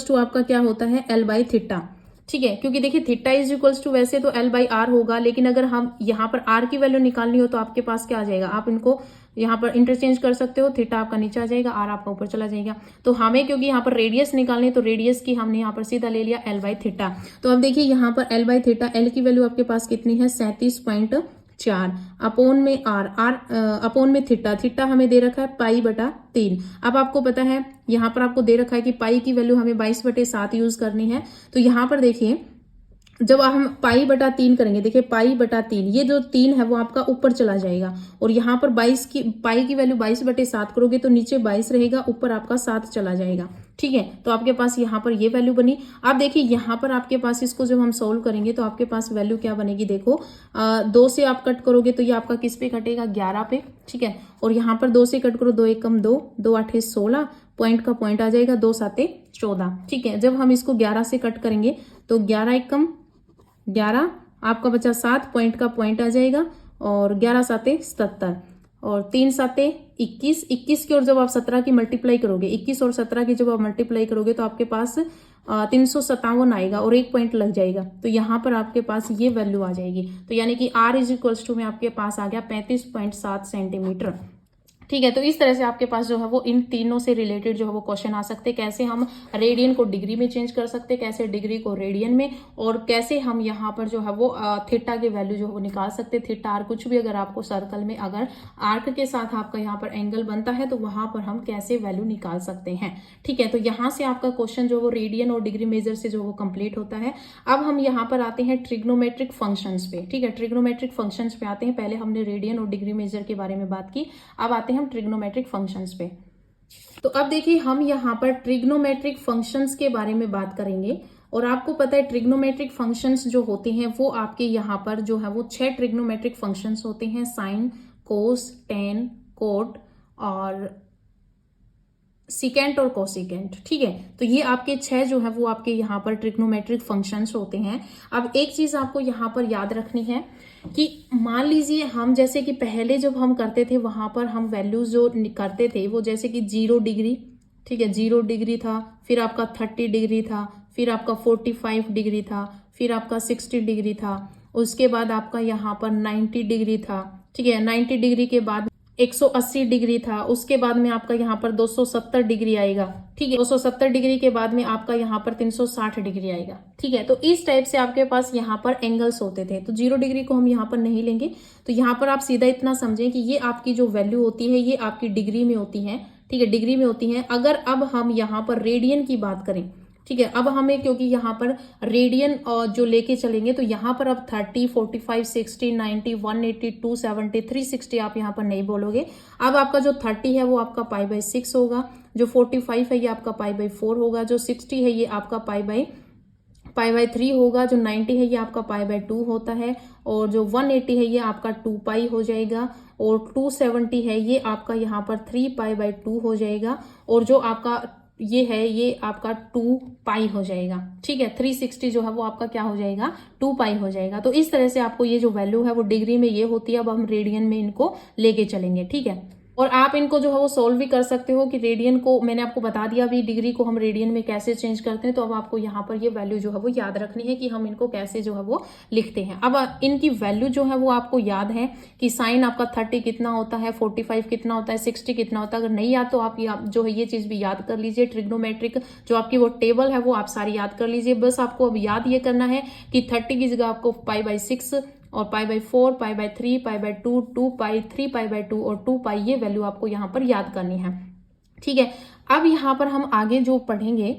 = आपका क्या होता है, L/थीटा, ठीक है। क्योंकि देखिए थीटा = वैसे तो L/R होगा, लेकिन अगर हम यहाँ पर R की वैल्यू निकालनी हो तो आपके पास क्या आ जाएगा, आप इनको यहाँ पर इंटरचेंज कर सकते हो, थीटा आपका नीचे आ जाएगा, R आपका ऊपर चला जाएगा। तो हमें क्योंकि यहाँ पर रेडियस निकालनी है तो रेडियस की हमने यहाँ पर सीधा ले लिया L/थीटा। तो अब देखिए यहाँ पर L/थीटा, L की वैल्यू आपके पास कितनी है 37.4 अपॉन में अपॉन में थीटा हमें दे रखा है पाई/3। अब आपको पता है यहाँ पर आपको दे रखा है कि पाई की वैल्यू हमें 22/7 यूज करनी है। तो यहाँ पर देखिए जब हम पाई/3 करेंगे, देखिए पाई/3, ये जो 3 है वो आपका ऊपर चला जाएगा और यहाँ पर 22 की पाई की वैल्यू 22/7 करोगे तो नीचे 22 रहेगा, ऊपर आपका 7 चला जाएगा, ठीक है। तो आपके पास यहाँ पर ये वैल्यू बनी। अब देखिए यहाँ पर आपके पास इसको जब हम सोल्व करेंगे तो आपके पास वैल्यू क्या बनेगी, देखो 2 से आप कट करोगे तो ये आपका किस पे कटेगा, 11 पे, ठीक है। और यहाँ पर 2 से कट करो, 2 एकम 2, 2 8 16, पॉइंट का पॉइंट आ जाएगा, 2 7 14, ठीक है। जब हम इसको 11 से कट करेंगे तो 11 एकम 11, आपका बचा 7, पॉइंट का पॉइंट आ जाएगा और 11 7 77 और 3 7 21, 21 की और जब आप 17 की मल्टीप्लाई करोगे, 21 और 17 की जब आप मल्टीप्लाई करोगे तो आपके पास 357 आएगा और 1 पॉइंट लग जाएगा। तो यहाँ पर आपके पास ये वैल्यू आ जाएगी। तो यानी कि R = में आपके पास आ गया 35.7 सेंटीमीटर, ठीक है, तो इस तरह से आपके पास जो है वो इन तीनों से रिलेटेड जो है वो क्वेश्चन आ सकते हैं। कैसे हम रेडियन को डिग्री में चेंज कर सकते हैं, कैसे डिग्री को रेडियन में, और कैसे हम यहाँ पर जो है वो थीटा की वैल्यू जो है वो निकाल सकते हैं। थीटा आर कुछ भी अगर आपको सर्कल में अगर आर्क के साथ आपका यहाँ पर एंगल बनता है तो वहां पर हम कैसे वैल्यू निकाल सकते हैं। ठीक है, तो यहाँ से आपका क्वेश्चन जो वो रेडियन और डिग्री मेजर से जो वो कंप्लीट होता है। अब हम यहाँ पर आते हैं ट्रिग्नोमेट्रिक फंक्शंस पे। ठीक है, ट्रिग्नोमेट्रिक फंक्शंस पे आते हैं। पहले हमने रेडियन और डिग्री मेजर के बारे में बात की, अब आते हैं हम ट्रिग्नोमेट्रिक फंक्शंस पे। तो अब देखिए हम यहाँ पर ट्रिग्नोमेट्रिक फंक्शंस के बारे में बात करेंगे। और आपको पता है ट्रिग्नोमेट्रिक फंक्शंस जो होते हैं वो आपके यहाँ पर जो है वो 6 ट्रिग्नोमेट्रिक फंक्शंस होते हैं। साइन, कोस, टेन, कोट और सिकेंट और कोसिकेंट। ठीक है, तो ये आपके 6 जो है वो आपके यहाँ पर ट्रिग्नोमेट्रिक फंक्शंस होते हैं। अब एक चीज आपको यहाँ पर याद रखनी है कि मान लीजिए हम जैसे कि पहले जब हम करते थे वहां पर हम वैल्यूज जो करते थे वो जैसे कि 0 डिग्री, ठीक है 0 डिग्री था, फिर आपका 30 डिग्री था, फिर आपका 45 डिग्री था, फिर आपका 60 डिग्री था, उसके बाद आपका यहाँ पर 90 डिग्री था। ठीक है, 90 डिग्री के बाद 180 डिग्री था, उसके बाद में आपका यहाँ पर 270 डिग्री आएगा। ठीक है, 270 डिग्री के बाद में आपका यहाँ पर 360 डिग्री आएगा। ठीक है, तो इस टाइप से आपके पास यहाँ पर एंगल्स होते थे। तो 0 डिग्री को हम यहाँ पर नहीं लेंगे, तो यहाँ पर आप सीधा इतना समझें कि ये आपकी जो वैल्यू होती है ये आपकी डिग्री में होती है। ठीक है, डिग्री में होती है। अगर अब हम यहाँ पर रेडियन की बात करें, ठीक है, अब हमें क्योंकि यहाँ पर रेडियन और जो लेके चलेंगे तो यहाँ पर अब 30, 45, 60, 90, 180, 270, 360 आप यहाँ पर नहीं बोलोगे। अब आपका जो 30 है वो आपका π/6 होगा, जो 45 है ये आपका π/4 होगा, जो 60 है ये आपका π/3 होगा, जो 90 है ये आपका π/2 होता है, और जो 180 है ये आपका 2π हो जाएगा, और 270 है ये आपका यहाँ पर 3π/2 हो जाएगा, और जो आपका ये है ये आपका 2π हो जाएगा। ठीक है, 360 जो है वो आपका क्या हो जाएगा, 2π हो जाएगा। तो इस तरह से आपको ये जो वैल्यू है वो डिग्री में ये होती है। अब हम रेडियन में इनको लेके चलेंगे। ठीक है, और आप इनको जो है वो सोल्व भी कर सकते हो कि रेडियन को मैंने आपको बता दिया अभी डिग्री को हम रेडियन में कैसे चेंज करते हैं। तो अब आपको यहाँ पर ये वैल्यू जो है वो याद रखनी है कि हम इनको कैसे जो है वो लिखते हैं। अब इनकी वैल्यू जो है वो आपको याद है कि साइन आपका 30 कितना होता है, 45 कितना होता है, 60 कितना होता है। अगर नहीं याद तो आप जो है ये चीज भी याद कर लीजिए। ट्रिग्नोमेट्रिक जो आपकी वो टेबल है वो आप सारी याद कर लीजिए। बस आपको अब याद ये करना है कि 30 की जगह आपको π/6 और π/4, π/3, π/2, 2π, 3π/2 और 2π ये वैल्यू आपको यहाँ पर याद करनी है। ठीक है, अब यहाँ पर हम आगे जो पढ़ेंगे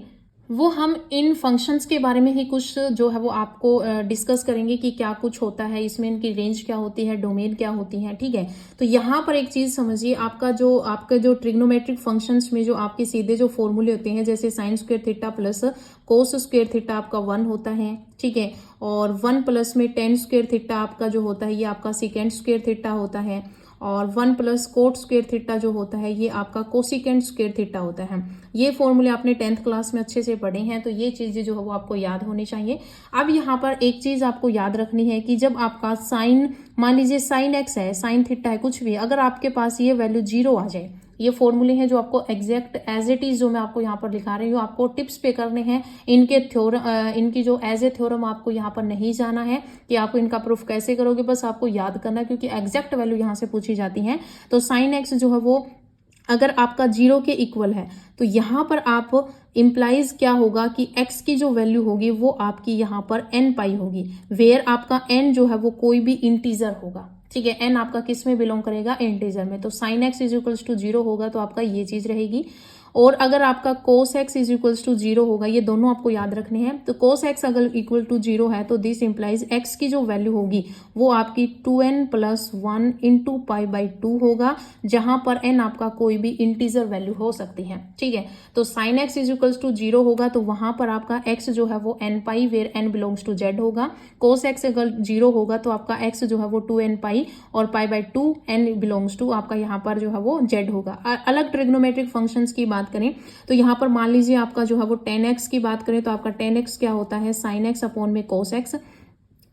वो हम इन फंक्शंस के बारे में ही कुछ जो है वो आपको डिस्कस करेंगे कि क्या कुछ होता है इसमें, इनकी रेंज क्या होती है, डोमेन क्या होती है। ठीक है, तो यहाँ पर एक चीज समझिए, आपका जो ट्रिग्नोमेट्रिक फंक्शंस में जो आपके सीधे जो फॉर्मूले होते हैं जैसे sine square theta plus cos square theta आपका 1 होता है। ठीक है, और 1 प्लस में टेन स्क्वायर थीटा आपका जो होता है ये आपका सेकेंड स्क्वायर थीटा होता है, और 1 प्लस कोट स्क्वायर थीटा जो होता है ये आपका कोसिकेंट स्क्वायर थीटा होता है। ये फॉर्मूले आपने 10th क्लास में अच्छे से पढ़े हैं, तो ये चीजें जो है वो आपको याद होनी चाहिए। अब यहाँ पर एक चीज आपको याद रखनी है कि जब आपका साइन, मान लीजिए साइन एक्स है, साइन थीटा है, कुछ भी, अगर आपके पास ये वैल्यू 0 आ जाए, ये फॉर्मूले हैं जो आपको एग्जैक्ट एज इट इज जो मैं आपको यहाँ पर लिखा रही हूँ, आपको टिप्स पे करने हैं। इनके थ्योरम, इनकी जो एज ए थ्योरम आपको यहाँ पर नहीं जाना है कि आपको इनका प्रूफ कैसे करोगे, बस आपको याद करना है क्योंकि एग्जैक्ट वैल्यू यहाँ से पूछी जाती है। तो साइन एक्स जो है वो अगर आपका 0 के इक्वल है तो यहाँ पर आप इम्प्लाइज क्या होगा कि x की जो वैल्यू होगी वो आपकी यहाँ पर n π होगी, वेयर आपका n जो है वो कोई भी इंटीजर होगा। ठीक है, n आपका किस में बिलोंग करेगा, इंटीजर में। तो sine x is equals to 0 होगा तो आपका ये चीज रहेगी। और अगर आपका cos x is equals to 0 होगा, ये दोनों आपको याद रखने हैं। तो कोस एक्स अगर इक्वल टू 0 है तो दिस इंप्लाइज x की जो वैल्यू होगी वो आपकी 2n + 1 × π/2 होगा, जहां पर n आपका कोई भी इंटीजर वैल्यू हो सकती है। ठीक है, तो sine x is equals to 0 होगा तो वहां पर आपका x जो है वो n π where n belongs to z होगा। कोस एक्स अगर 0 होगा तो आपका x जो है वो 2n π और π/2 n बिलोंग्स टू आपका यहाँ पर जो है वो z होगा। अलग ट्रिग्नोमेट्रिक फंक्शंस की बात करें तो यहाँ पर मान लीजिए आपका जो है वो 10x की बात करें तो आपका 10x क्या होता है, साइन एक्स अपॉन में कोस एक्स।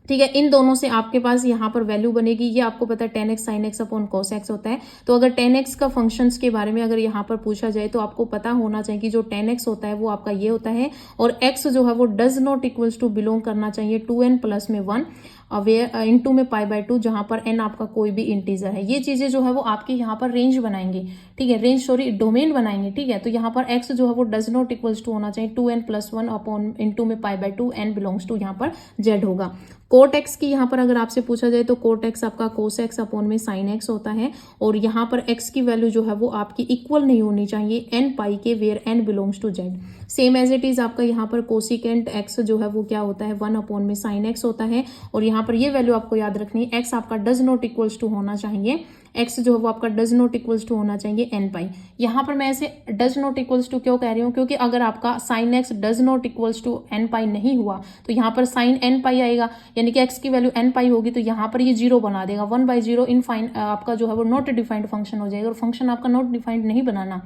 ठीक है, इन दोनों से आपके पास यहाँ पर वैल्यू बनेगी, ये आपको पता है 10x sine x upon cos x होता है। तो अगर 10x का फंक्शंस के बारे में अगर यहाँ पर पूछा जाए तो आपको पता होना चाहिए कि जो 10x होता है वो आपका ये होता है, और x जो है वो does not equals to belong करना चाहिए 2n + में 1। वेयर इनटू में π/2 जहां पर n आपका कोई भी इंटीजर है। ये चीजें जो है वो आपकी यहाँ पर रेंज बनाएंगे, ठीक है, रेंज सॉरी डोमेन बनाएंगे, ठीक है। तो यहाँ पर x जो है वो डज नॉट इक्वल्स टू होना चाहिए 2n+1 अपॉन इनटू में π/2, n बिलोंग्स टू यहाँ पर z होगा। कोट एक्स की यहाँ पर अगर आपसे पूछा जाए तो कोट एक्स आपका कोस एक्स अपॉन में साइन एक्स होता है, और यहाँ पर एक्स की वैल्यू जो है वो आपकी इक्वल नहीं होनी चाहिए n पाई के, where n belongs to z। Same as it is आपका यहाँ पर कोसिकेंट एक्स जो है वो क्या होता है 1 अपॉन में साइन एक्स होता है, और यहाँ पर ये वैल्यू आपको याद रखनी है, एक्स आपका डज नॉट इक्वल्स टू होना चाहिए, एक्स जो है वो आपका डज नॉट इक्वल्स टू होना चाहिए n पाई। यहाँ पर मैं ऐसे डज नॉट इक्वल्स टू क्यों कह रही हूँ, क्योंकि अगर आपका sine x does not equals to n pi नहीं हुआ तो यहाँ पर साइन n पाई आएगा, यानी कि x की वैल्यू n पाई होगी, तो यहाँ पर ये जीरो बना देगा, 1/0 इन फाइन आपका जो है वो नॉट डिफाइंड फंक्शन हो जाएगा, और फंक्शन आपका नॉट डिफाइंड नहीं बनाना,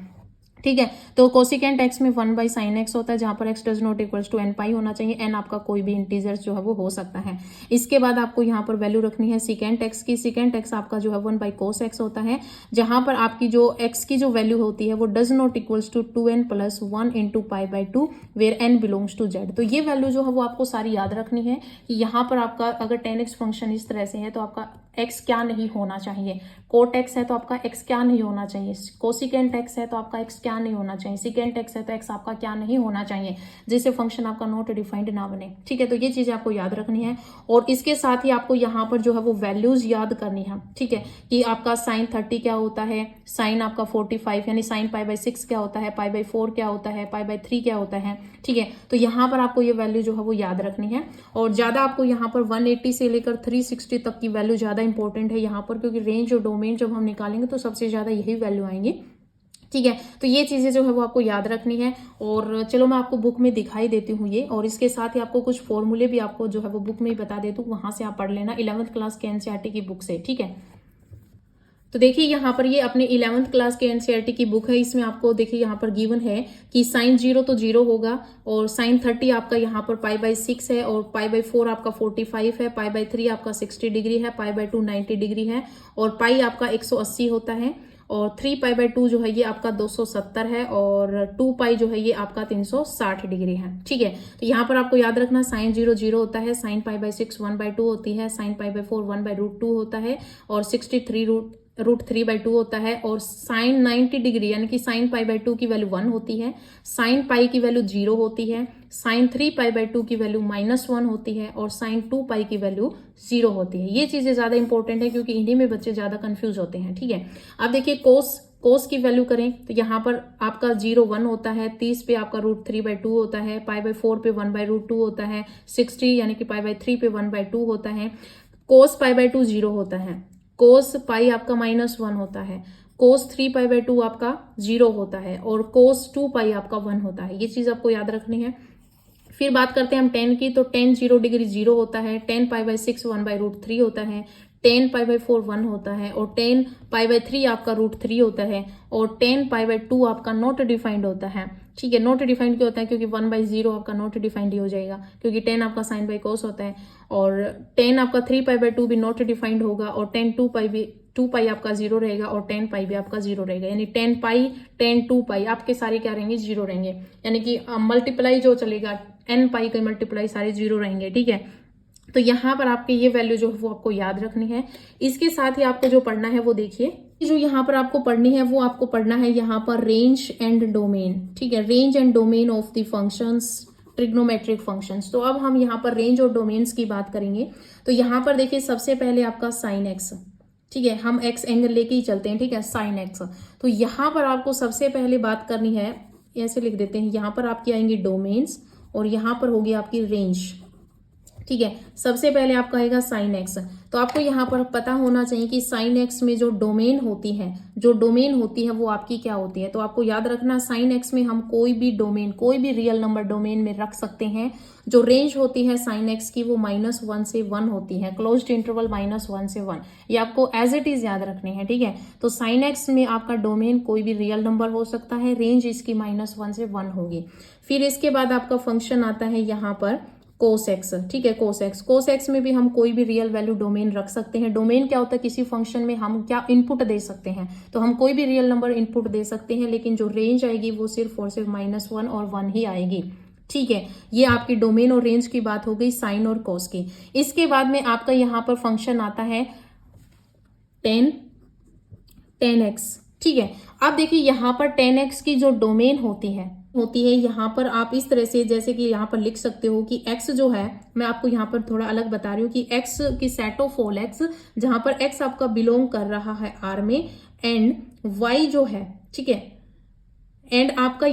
ठीक है। तो कोसिकेंट एक्स में 1/sin x होता है, जहां पर x does not equals to n pi होना चाहिए, n आपका कोई भी इंटीजर्स जो है वो हो सकता है। इसके बाद आपको यहाँ पर वैल्यू रखनी है सिकेंट एक्स की। सिकेंट एक्स आपका जो है 1/cos x होता है, जहां पर आपकी जो x की जो वैल्यू होती है वो does not equals to 2n+1 into π/2 where n belongs to z। तो ये वैल्यू जो है वो आपको सारी याद रखनी है कि यहाँ पर आपका अगर tan x फंक्शन इस तरह से है तो आपका x क्या नहीं होना चाहिए, कोट x है तो आपका x क्या नहीं होना चाहिए, कोसिकेंट x है तो आपका x क्या नहीं होना चाहिए, सिकेंट x है तो x आपका क्या नहीं होना चाहिए, जिससे फंक्शन आपका नॉट डिफाइंड ना बने, ठीक है। तो ये चीजें आपको याद रखनी है, और इसके साथ ही आपको यहाँ पर जो है वो वैल्यूज याद करनी है, ठीक है, कि आपका साइन 30 क्या होता है, साइन आपका 45 यानी साइन π/6 क्या होता है, π/4 क्या होता है, π/3 क्या होता है, ठीक है। तो यहाँ पर आपको ये वैल्यू जो है वो याद रखनी है, और ज्यादा आपको यहाँ पर 180 से लेकर 360 तक की वैल्यू ज्यादा इंपॉर्टेंट है यहाँ पर, क्योंकि रेंज और डोमेन जब हम निकालेंगे तो सबसे ज्यादा यही वैल्यू आएंगी, ठीक है। तो ये चीजें जो है वो आपको याद रखनी है, और चलो मैं आपको बुक में दिखाई देती हूँ ये, और इसके साथ ही आपको कुछ फॉर्मूले भी आपको जो है वो बुक में ही बता देती हूँ, वहां से आप पढ़ लेना 11th क्लास के एनसीईआरटी की बुक से, ठीक है। तो देखिए यहाँ पर ये अपने 11th क्लास के एनसीईआरटी की बुक है, इसमें आपको देखिए यहाँ पर गिवन है कि साइन 0 तो 0 होगा, और साइन 30 आपका यहाँ पर π/6 है, और π/4 आपका 45 है, π/3 आपका 60 डिग्री है, π/2 90 डिग्री है, और पाई आपका 180 होता है, और 3π/2 जो है ये आपका 270 है, और 2π जो है ये आपका 360 डिग्री है, ठीक है। तो यहाँ पर आपको याद रखना साइन 0 0 होता है, साइन π/6 1/2 होती है, साइन π/4 1/√2 होता है, और 63 √3/2 होता है, और साइन 90 डिग्री यानी कि साइन π/2 की वैल्यू 1 होती है, साइन पाई की वैल्यू 0 होती है, साइन 3π/2 की वैल्यू -1 होती है, और साइन 2π की वैल्यू 0 होती है। ये चीजें ज्यादा इंपॉर्टेंट है क्योंकि इन्हीं में बच्चे ज्यादा कंफ्यूज होते हैं, ठीक है। अब देखिए कोस की वैल्यू करें तो यहाँ पर आपका 0 1 होता है, 30 पे आपका √3/2 होता है, π/4 पे 1/√2 होता है, 60 यानी कि π/3 पे 1/2 होता है, कोस π/2 0 होता है, कोस पाई आपका -1 होता है, कोस 3π/2 आपका 0 होता है, और कोस 2π आपका 1 होता है। ये चीज आपको याद रखनी है। फिर बात करते हैं हम tan की, तो tan 0 डिग्री 0 होता है, tan π/6 1/√3 होता है, tan π/4 1 होता है, और tan π/3 आपका √3 होता है, और tan π/2 आपका नॉट डिफाइंड होता है, ठीक है। नॉट डिफाइंड क्यों होता है, क्योंकि 1/0 आपका नॉट डिफाइंड ही हो जाएगा, क्योंकि tan आपका साइन बाई कोस होता है, और tan आपका 3π/2 भी नॉट डिफाइंड होगा, और tan 2π आपका 0 रहेगा, और tan पाई भी आपका 0 रहेगा, यानी tan पाई tan 2π आपके सारे क्या रहेंगे 0 रहेंगे, यानी कि मल्टीप्लाई जो चलेगा n पाई का मल्टीप्लाई सारे 0 रहेंगे, ठीक है। तो यहाँ पर आपके ये वैल्यू जो है वो आपको याद रखनी है। इसके साथ ही आपको जो पढ़ना है वो देखिए, जो यहाँ पर आपको पढ़नी है वो आपको पढ़ना है यहाँ पर रेंज एंड डोमेन, ठीक है, range and domain of the functions trigonometric functions. तो अब हम यहाँ पर रेंज और डोमेन्स की बात करेंगे। तो यहाँ पर देखिए सबसे पहले आपका साइन एक्स, ठीक है, हम एक्स एंगल लेके ही चलते हैं, ठीक है, साइन एक्स। तो यहाँ पर आपको सबसे पहले बात करनी है, ऐसे लिख देते हैं, यहाँ पर आपकी आएंगी डोमेन्स, और यहाँ पर होगी आपकी रेंज, ठीक है। सबसे पहले आपका आएगा साइन एक्स। तो आपको यहाँ पर पता होना चाहिए कि साइन एक्स में जो डोमेन होती है वो आपकी क्या होती है। तो आपको याद रखना साइन एक्स में हम कोई भी डोमेन, कोई भी रियल नंबर डोमेन में रख सकते हैं। जो रेंज होती है साइन एक्स की वो -1 से 1 होती है, क्लोज्ड इंटरवल -1 से 1। ये आपको एज इट इज याद रखनी है, ठीक है। तो साइन एक्स में आपका डोमेन कोई भी रियल नंबर हो सकता है, रेंज इसकी -1 से 1 होगी। फिर इसके बाद आपका फंक्शन आता है यहाँ पर कोस एक्स, ठीक है, कोस एक्स में भी हम कोई भी रियल वैल्यू डोमेन रख सकते हैं। डोमेन क्या होता है, किसी फंक्शन में हम क्या इनपुट दे सकते हैं, तो हम कोई भी रियल नंबर इनपुट दे सकते हैं, लेकिन जो रेंज आएगी वो सिर्फ और सिर्फ -1 और 1 ही आएगी, ठीक है, ये आपकी डोमेन और रेंज की बात हो गई साइन और कॉस की। इसके बाद में आपका यहाँ पर फंक्शन आता है tan x। ठीक है, अब देखिए यहाँ पर tan x की जो डोमेन होती है यहाँ पर आप इस तरह से जैसे कि यहाँ पर लिख सकते हो कि x जो है, मैं आपको यहाँ पर थोड़ा अलग बता रही हूँ कि x की सेट ऑफ ऑल x, जहां पर x आपका बिलोंग कर रहा है R में, एंड y जो है, ठीक है, एंड आपका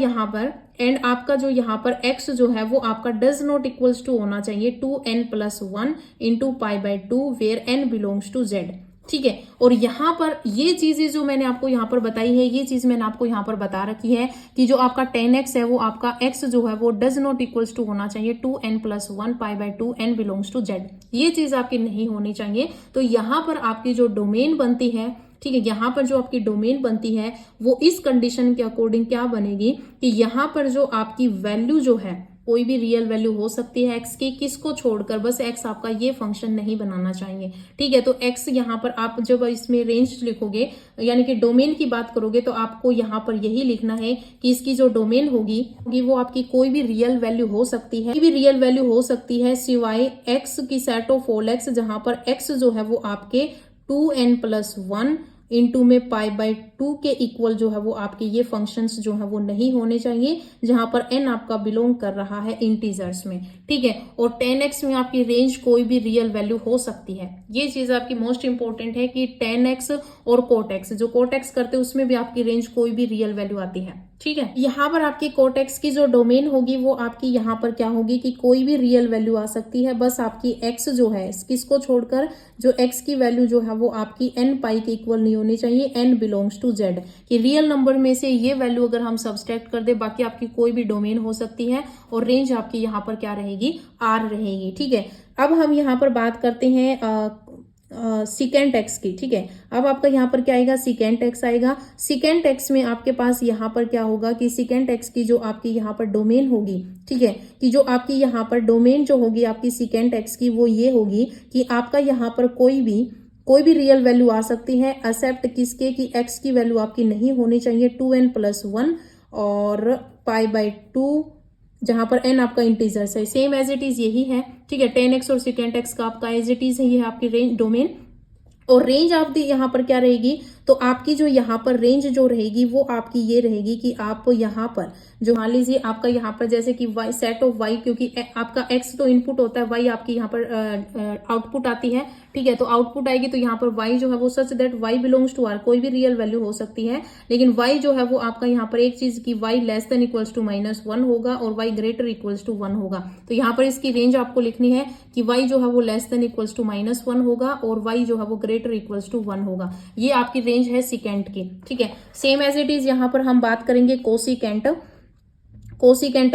जो यहाँ पर x जो है वो आपका डज नॉट इक्वल्स टू होना चाहिए 2n+1 into π/2 where n belongs to z। ठीक है, और यहाँ पर ये चीजें जो मैंने आपको यहाँ पर बताई है, ये चीज मैंने आपको यहाँ पर बता रखी है कि जो आपका tan x है वो आपका x जो है वो डज नॉट इक्वल्स टू होना चाहिए 2n+1 π/2 n belongs to z। ये चीज आपकी नहीं होनी चाहिए। तो यहाँ पर आपकी जो डोमेन बनती है, ठीक है, यहाँ पर जो आपकी डोमेन बनती है वो इस कंडीशन के अकॉर्डिंग क्या बनेगी कि यहाँ पर जो आपकी वैल्यू जो है, कोई भी रियल वैल्यू हो सकती है x की, किसको छोड़कर, बस x आपका ये फंक्शन नहीं बनाना चाहिए। ठीक है, तो x यहाँ पर आप जब इसमें रेंज लिखोगे यानी कि डोमेन की बात करोगे तो आपको यहाँ पर यही लिखना है कि इसकी जो डोमेन होगी वो आपकी कोई भी रियल वैल्यू हो सकती है, कोई भी रियल वैल्यू हो सकती है सिवाय x की सेट ऑफ ऑल x, जहां पर x जो है वो आपके 2n+1 इंटू में π/2 के इक्वल जो है वो आपके ये फंक्शंस जो है वो नहीं होने चाहिए, जहां पर n आपका बिलोंग कर रहा है इंटीजर्स में। ठीक है, और tan x में आपकी रेंज कोई भी रियल वैल्यू हो सकती है। ये चीज आपकी मोस्ट इंपॉर्टेंट है कि tan x और cot x, जो cot x करते हैं उसमें भी आपकी रेंज कोई भी रियल वैल्यू आती है। ठीक है, यहाँ पर आपकी cot x की जो डोमेन होगी वो आपकी यहाँ पर क्या होगी कि कोई भी रियल वैल्यू आ सकती है, बस आपकी x जो है किसको छोड़कर, जो x की वैल्यू जो है वो आपकी n पाई के इक्वल नहीं होनी चाहिए, n बिलोंग्स टू z, कि रियल नंबर में से ये वैल्यू अगर हम सब्सट्रैक्ट कर दे, बाकी आपकी कोई भी डोमेन हो सकती है और रेंज आपकी यहाँ पर क्या रहेगी, r रहेगी। ठीक है, अब हम यहाँ पर बात करते हैं सिकेंट एक्स की। ठीक है, अब आपका यहाँ पर क्या आएगा, सिकेंट एक्स आएगा। सिकेंट एक्स में आपके पास यहाँ पर क्या होगा कि सिकेंट एक्स की जो आपकी यहाँ पर डोमेन होगी, ठीक है, कि जो आपकी यहाँ पर डोमेन जो होगी आपकी सिकेंट एक्स की वो ये होगी कि आपका यहाँ पर कोई भी रियल वैल्यू आ सकती है, एक्सेप्ट किसके कि x की वैल्यू आपकी नहीं होनी चाहिए 2n+1 और π/2, जहां पर n आपका इंटीजर्स है, सेम एज इट इज यही है। ठीक है, tan x और secant x का आपका एज इट इज है, ये है आपकी रेंज डोमेन। और रेंज आपकी यहाँ पर क्या रहेगी, तो आपकी जो यहाँ पर रेंज जो रहेगी वो आपकी ये रहेगी कि आप यहाँ पर जो मान लीजिए आपका यहाँ पर जैसे कि y सेट ऑफ y, क्योंकि आपका x तो इनपुट होता है, y आपकी यहाँ पर आउटपुट आती है। ठीक है, तो आउटपुट आएगी तो यहाँ पर y जो है वो such that y belongs to r, कोई भी रियल वैल्यू हो सकती है, लेकिन y जो है वो आपका यहाँ पर एक चीज की y less than equals to -1 होगा और y ग्रेटर इक्वल्स टू 1 होगा। तो यहाँ पर इसकी रेंज आपको लिखनी है कि y जो है वो लेस देन इक्वल्स टू -1 होगा और y जो है वो ग्रेटर इक्वल्स टू 1 होगा। ये आपकी रेंज है सिकेंट की। ठीक है, सेम एज इट इज यहाँ पर हम बात करेंगे कोसिकेंट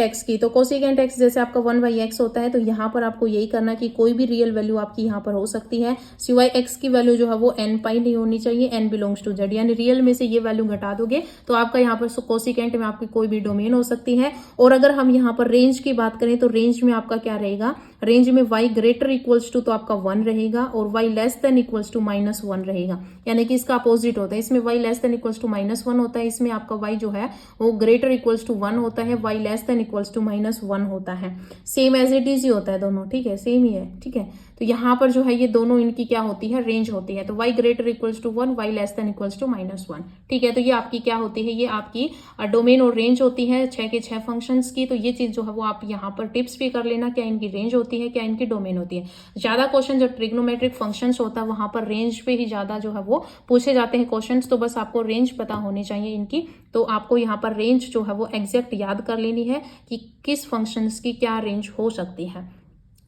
एक्स की। तो कोसिकेंट एक्स जैसे आपका 1/x होता है, तो यहाँ पर आपको यही करना कि कोई भी रियल वैल्यू आपकी यहाँ पर हो सकती है, सिवाय x की वैल्यू जो है वो n पाई नहीं होनी चाहिए, n बिलोंग्स टू z, यानी रियल में से ये वैल्यू घटा दोगे तो आपका यहाँ पर कोसिकेंट में आपकी कोई भी डोमेन हो सकती है। और अगर हम यहाँ पर रेंज की बात करें तो रेंज में आपका क्या रहेगा, रेंज में y ग्रेटर इक्वल्स टू तो आपका 1 रहेगा और y less than equals to -1 रहेगा, यानी कि इसका अपोजिट होता है। इसमें y less than equals to -1 होता है, इसमें आपका y जो है वो ग्रेटर इक्वल्स टू 1 होता है, y less than equals to -1 होता है। सेम एज इट इज ही होता है दोनों। ठीक है, सेम ही है। ठीक है, तो यहाँ पर जो है ये दोनों इनकी क्या होती है, रेंज होती है। तो y greater equals to 1, y less than equals to -1। ठीक है, तो ये आपकी क्या होती है, ये आपकी डोमेन और रेंज होती है 6 के 6 फंक्शंस की। तो ये चीज जो है वो आप यहाँ पर टिप्स भी कर लेना, क्या इनकी रेंज होती है, क्या इनकी डोमेन होती है। ज्यादा क्वेश्चन जो ट्रिग्नोमेट्रिक फंक्शंस होता है वहां पर रेंज पे ही ज्यादा जो है वो पूछे जाते हैं क्वेश्चंस, तो बस आपको रेंज पता होनी चाहिए इनकी। तो आपको यहाँ पर रेंज जो है वो एग्जैक्ट याद कर लेनी है कि किस फंक्शंस की क्या रेंज हो सकती है।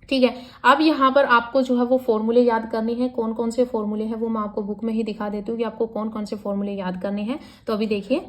ठीक है, अब यहाँ पर आपको जो है वो फॉर्मूले याद करने हैं। कौन कौन से फॉर्मूले हैं वो मैं आपको बुक में ही दिखा देती हूँ कि आपको कौन कौन से फॉर्मूले याद करने हैं। तो अभी देखिए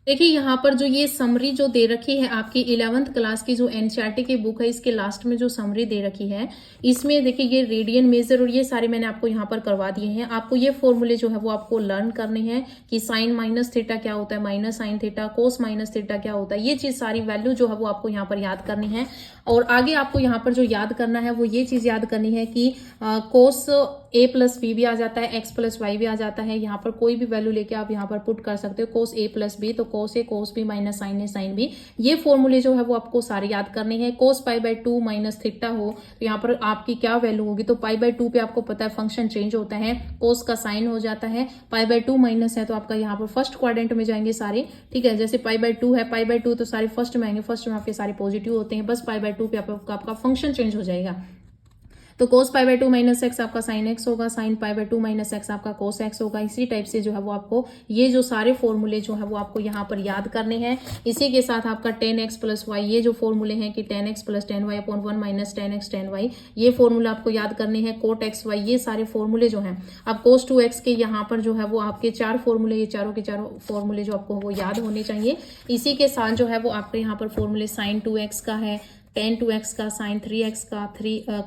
यहाँ पर जो ये समरी जो दे रखी है आपकी 11th क्लास की जो एनसीईआरटी की बुक है, इसके लास्ट में जो समरी दे रखी है इसमें देखिए ये रेडियन मेजर और ये सारे मैंने आपको यहाँ पर करवा दिए हैं। आपको ये फॉर्मूले जो है वो आपको लर्न करने हैं कि साइन माइनस थीटा क्या होता है, माइनस साइन थीटा, कोस माइनस थीटा क्या होता है, ये चीज सारी वैल्यू जो है वो आपको यहाँ पर याद करनी है। और आगे आपको यहाँ पर जो याद करना है वो ये चीज याद करनी है कि कोस a प्लस बी भी आ जाता है, x प्लस वाई भी आ जाता है। यहाँ पर कोई भी वैल्यू लेके आप यहाँ पर पुट कर सकते हो, कोस a प्लस बी, तो cos a cos B minus sine a sine B, ये फॉर्मूले जो है वो आपको सारे याद करने हैं। कोस पाई बाय 2 माइनस थीटा हो तो यहाँ पर आपकी क्या वैल्यू होगी, तो पाई बाय 2 पे आपको पता है फंक्शन चेंज होता है, कोस का साइन हो जाता है, पाई बाय 2 माइनस है तो आपका यहाँ पर फर्स्ट क्वाड्रेंट में जाएंगे सारे, ठीक है। जैसे पाई बाय 2 है, पाई बाय 2 तो सारे फर्स्ट में आएंगे, फर्स्ट में आपके सारे पॉजिटिव होते हैं, बस पाई बाय 2 पे आपका फंक्शन चेंज हो जाएगा। तो कोस पाई बाय 2 माइनस एक्स आपका साइन एक्स होगा, sine pi by 2 minus x आपका कोस एक्स होगा। इसी टाइप से जो है वो आपको ये जो सारे फॉर्मूले जो है वो आपको यहाँ पर याद करने हैं। इसी के साथ आपका 10x प्लस वाई, ये जो फॉर्मूले हैं कि 10x plus 10y upon 1 minus 10x 10y, ये फॉर्मूला आपको याद करने हैं। कोट एक्स वाई, ये सारे फॉर्मूले जो हैं। अब कोस 2x के यहाँ पर जो है वो आपके 4 फॉर्मूले, ये चारों के चारों फॉर्मूले जो आपको वो याद होने चाहिए। इसी के साथ जो है वो आपके यहाँ पर फॉर्मूले साइन 2x का है, tan 2x का, साइन 3x का,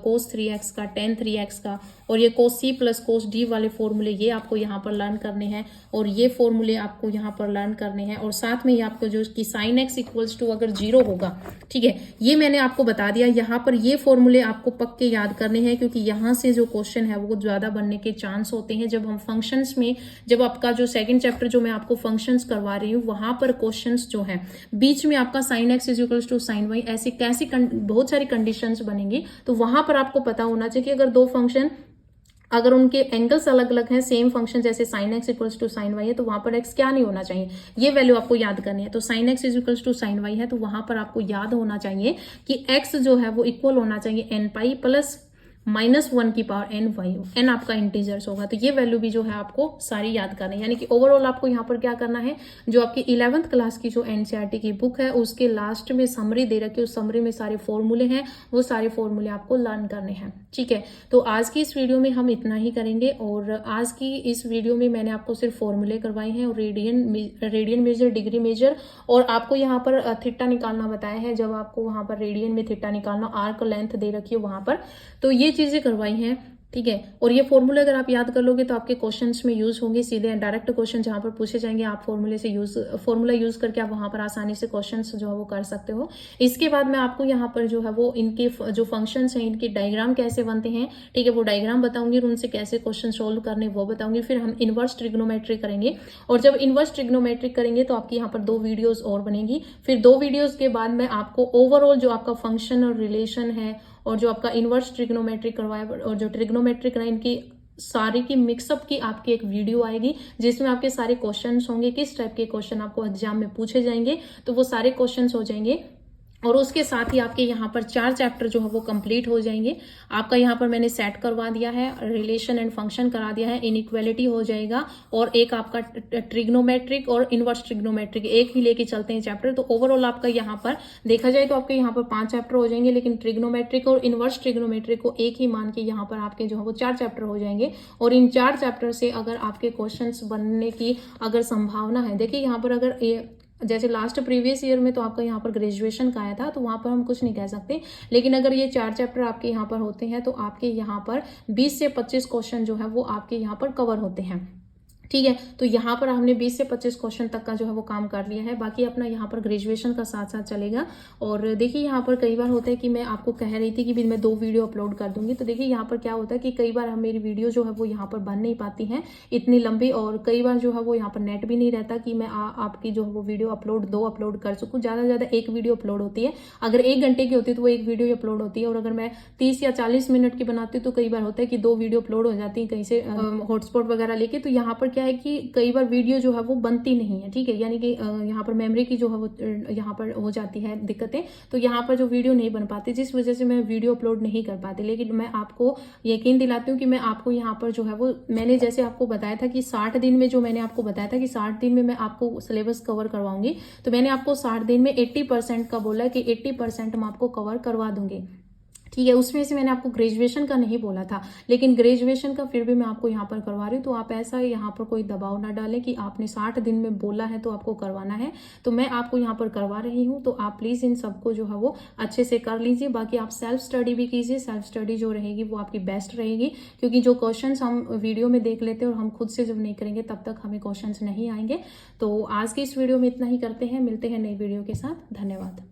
कोस 3x का, tan 3x का, और ये कोस c प्लस कोस d वाले फॉर्मूले ये आपको यहाँ पर लर्न करने हैं, और ये फॉर्मूले आपको यहाँ पर लर्न करने हैं। और साथ में ये आपको जो कि साइन x इक्वल्स टू अगर 0 होगा, ठीक है, ये मैंने आपको बता दिया। यहाँ पर ये फॉर्मूले आपको पक्के याद करने हैं, क्योंकि यहाँ से जो क्वेश्चन है वो ज्यादा बनने के चांस होते हैं। जब हम फंक्शंस में, जब आपका जो सेकंड चैप्टर जो मैं आपको फंक्शंस करवा रही हूँ, वहां पर क्वेश्चंस जो है बीच में आपका sine x equals to sine y, ऐसी कैसी बहुत सारी कंडीशंस बनेंगी, तो वहां पर आपको पता होना चाहिए कि अगर दो फंक्शन, अगर उनके एंगल्स अलग अलग हैं, सेम फंक्शन जैसे sine x equals to sine y है, तो वहां पर एक्स क्या नहीं होना चाहिए, ये वैल्यू आपको याद करनी है। तो sine x equals to sine y है, तो वहां पर आपको याद होना चाहिए कि एक्स जो है वो इक्वल होना चाहिए एन पाई प्लस -1 की पावर एन वाई, एन आपका इंटीजर्स होगा। तो ये वैल्यू भी जो है आपको सारी याद करनी है। यानी कि ओवरऑल आपको यहाँ पर क्या करना है, जो आपकी 11th क्लास की जो एनसीईआरटी की बुक है उसके लास्ट में समरी दे रखी है, उस समरी में सारे फॉर्मूले हैं, वो सारे फॉर्मूले आपको लर्न करने हैं, ठीक है। तो आज की इस वीडियो में हम इतना ही करेंगे, और आज की इस वीडियो में मैंने आपको सिर्फ फॉर्मूले करवाए हैं, और रेडियन मेजर, डिग्री मेजर, और आपको यहाँ पर थीटा निकालना बताया है। जब आपको वहां पर रेडियन में थीटा निकालना, आर्क लेंथ दे रखी है वहां पर, तो ये चीजें करवाई हैं, ठीक है। और ये फॉर्मूले अगर आप याद कर लोगे तो आपके क्वेश्चंस में यूज होंगे, सीधे डायरेक्ट क्वेश्चन जहां पर पूछे जाएंगे, आप फॉर्मूला यूज करके आप वहां पर आसानी से क्वेश्चंस जो है वो कर सकते हो। इसके बाद मैं आपको यहाँ पर जो है वो इनके जो फंक्शंस हैं, इनके डायग्राम कैसे बनते हैं, ठीक है, वो डायग्राम बताऊंगी, और उनसे कैसे क्वेश्चन सोल्व करने वो बताऊंगी। फिर हम इनवर्स ट्रिग्नोमेट्री करेंगे, और जब इनवर्स ट्रिग्नोमेट्री करेंगे तो आपकी यहाँ पर 2 वीडियोज और बनेगी। फिर 2 वीडियोज के बाद मैं आपको ओवरऑल जो आपका फंक्शन और रिलेशन है, और जो आपका इनवर्स ट्रिग्नोमेट्री करवाया, और जो ट्रिग्नोमेट्री कराए, इनकी सारी की मिक्सअप की आपकी एक वीडियो आएगी, जिसमें आपके सारे क्वेश्चंस होंगे, किस टाइप के क्वेश्चन आपको एग्जाम में पूछे जाएंगे, तो वो सारे क्वेश्चंस हो जाएंगे। और उसके साथ ही आपके यहाँ पर 4 चैप्टर जो है वो कंप्लीट हो जाएंगे। आपका यहाँ पर मैंने सेट करवा दिया है, रिलेशन एंड फंक्शन करा दिया है, इनइक्वालिटी हो जाएगा, और एक आपका ट्रिग्नोमेट्रिक और इनवर्स ट्रिग्नोमेट्रिक, एक ही लेके चलते हैं चैप्टर। तो ओवरऑल आपका यहाँ पर देखा जाए तो आपके यहाँ पर 5 चैप्टर हो जाएंगे, लेकिन ट्रिग्नोमेट्रिक और इनवर्स ट्रिग्नोमेट्रिक को एक ही मान के यहाँ पर आपके जो है वो 4 चैप्टर हो जाएंगे। और इन 4 चैप्टर से अगर आपके क्वेश्चंस बनने की अगर संभावना है, देखिए यहाँ पर अगर जैसे लास्ट प्रीवियस ईयर में तो आपका यहाँ पर ग्रेजुएशन का आया था, तो वहां पर हम कुछ नहीं कह सकते, लेकिन अगर ये 4 चैप्टर आपके यहाँ पर होते हैं तो आपके यहाँ पर 20 से 25 क्वेश्चन जो है वो आपके यहाँ पर कवर होते हैं, ठीक है। तो यहाँ पर हमने 20 से 25 क्वेश्चन तक का जो है वो काम कर लिया है, बाकी अपना यहाँ पर ग्रेजुएशन का साथ साथ चलेगा। और देखिए यहाँ पर कई बार होता है कि मैं आपको कह रही थी कि मैं 2 वीडियो अपलोड कर दूंगी, तो देखिए यहाँ पर क्या होता है कि कई बार मेरी वीडियो जो है वो यहाँ पर बन नहीं पाती हैं इतनी लंबी, और कई बार जो है वो यहाँ पर नेट भी नहीं रहता कि मैं आपकी जो है वो वीडियो अपलोड कर सकूँ। ज़्यादा से ज़्यादा एक वीडियो अपलोड होती है, अगर 1 घंटे की होती है तो वो 1 वीडियो अपलोड होती है, और अगर मैं 30 या 40 मिनट की बनाती हूँ तो कई बार होता है कि 2 वीडियो अपलोड हो जाती है कहीं से हॉटस्पॉट वगैरह लेके। तो यहाँ पर क्या है कि कई वीडियो जो है वो बनती नहीं है, ठीक है, यानी कि यहाँ पर मेमोरी की जो है वो यहाँ पर हो जाती है दिक्कतें, तो यहाँ पर जो वीडियो नहीं बन पाती, जिस वजह से मैं वीडियो अपलोड नहीं कर पाती। लेकिन मैं आपको यकीन दिलाती हूँ कि मैं आपको यहाँ पर जो है वो, मैंने जैसे आपको बताया था कि 60 दिन में, जो मैंने आपको बताया था कि 60 दिन में मैं आपको सिलेबस कवर करवाऊंगी, तो मैंने आपको 60 दिन में 80% का बोला कि 80% मैं आपको कवर करवा दूंगी, ठीक है। उसमें से मैंने आपको ग्रेजुएशन का नहीं बोला था, लेकिन ग्रेजुएशन का फिर भी मैं आपको यहाँ पर करवा रही हूँ। तो आप ऐसा यहाँ पर कोई दबाव ना डालें कि आपने 60 दिन में बोला है तो आपको करवाना है, तो मैं आपको यहाँ पर करवा रही हूँ। तो आप प्लीज इन सबको जो है वो अच्छे से कर लीजिए। बाकी आप सेल्फ स्टडी भी कीजिए, सेल्फ स्टडी जो रहेगी वो आपकी बेस्ट रहेगी, क्योंकि जो क्वेश्चन हम वीडियो में देख लेते हैं और हम खुद से जब नहीं करेंगे तब तक हमें क्वेश्चन नहीं आएंगे। तो आज की इस वीडियो में इतना ही करते हैं, मिलते हैं नई वीडियो के साथ। धन्यवाद।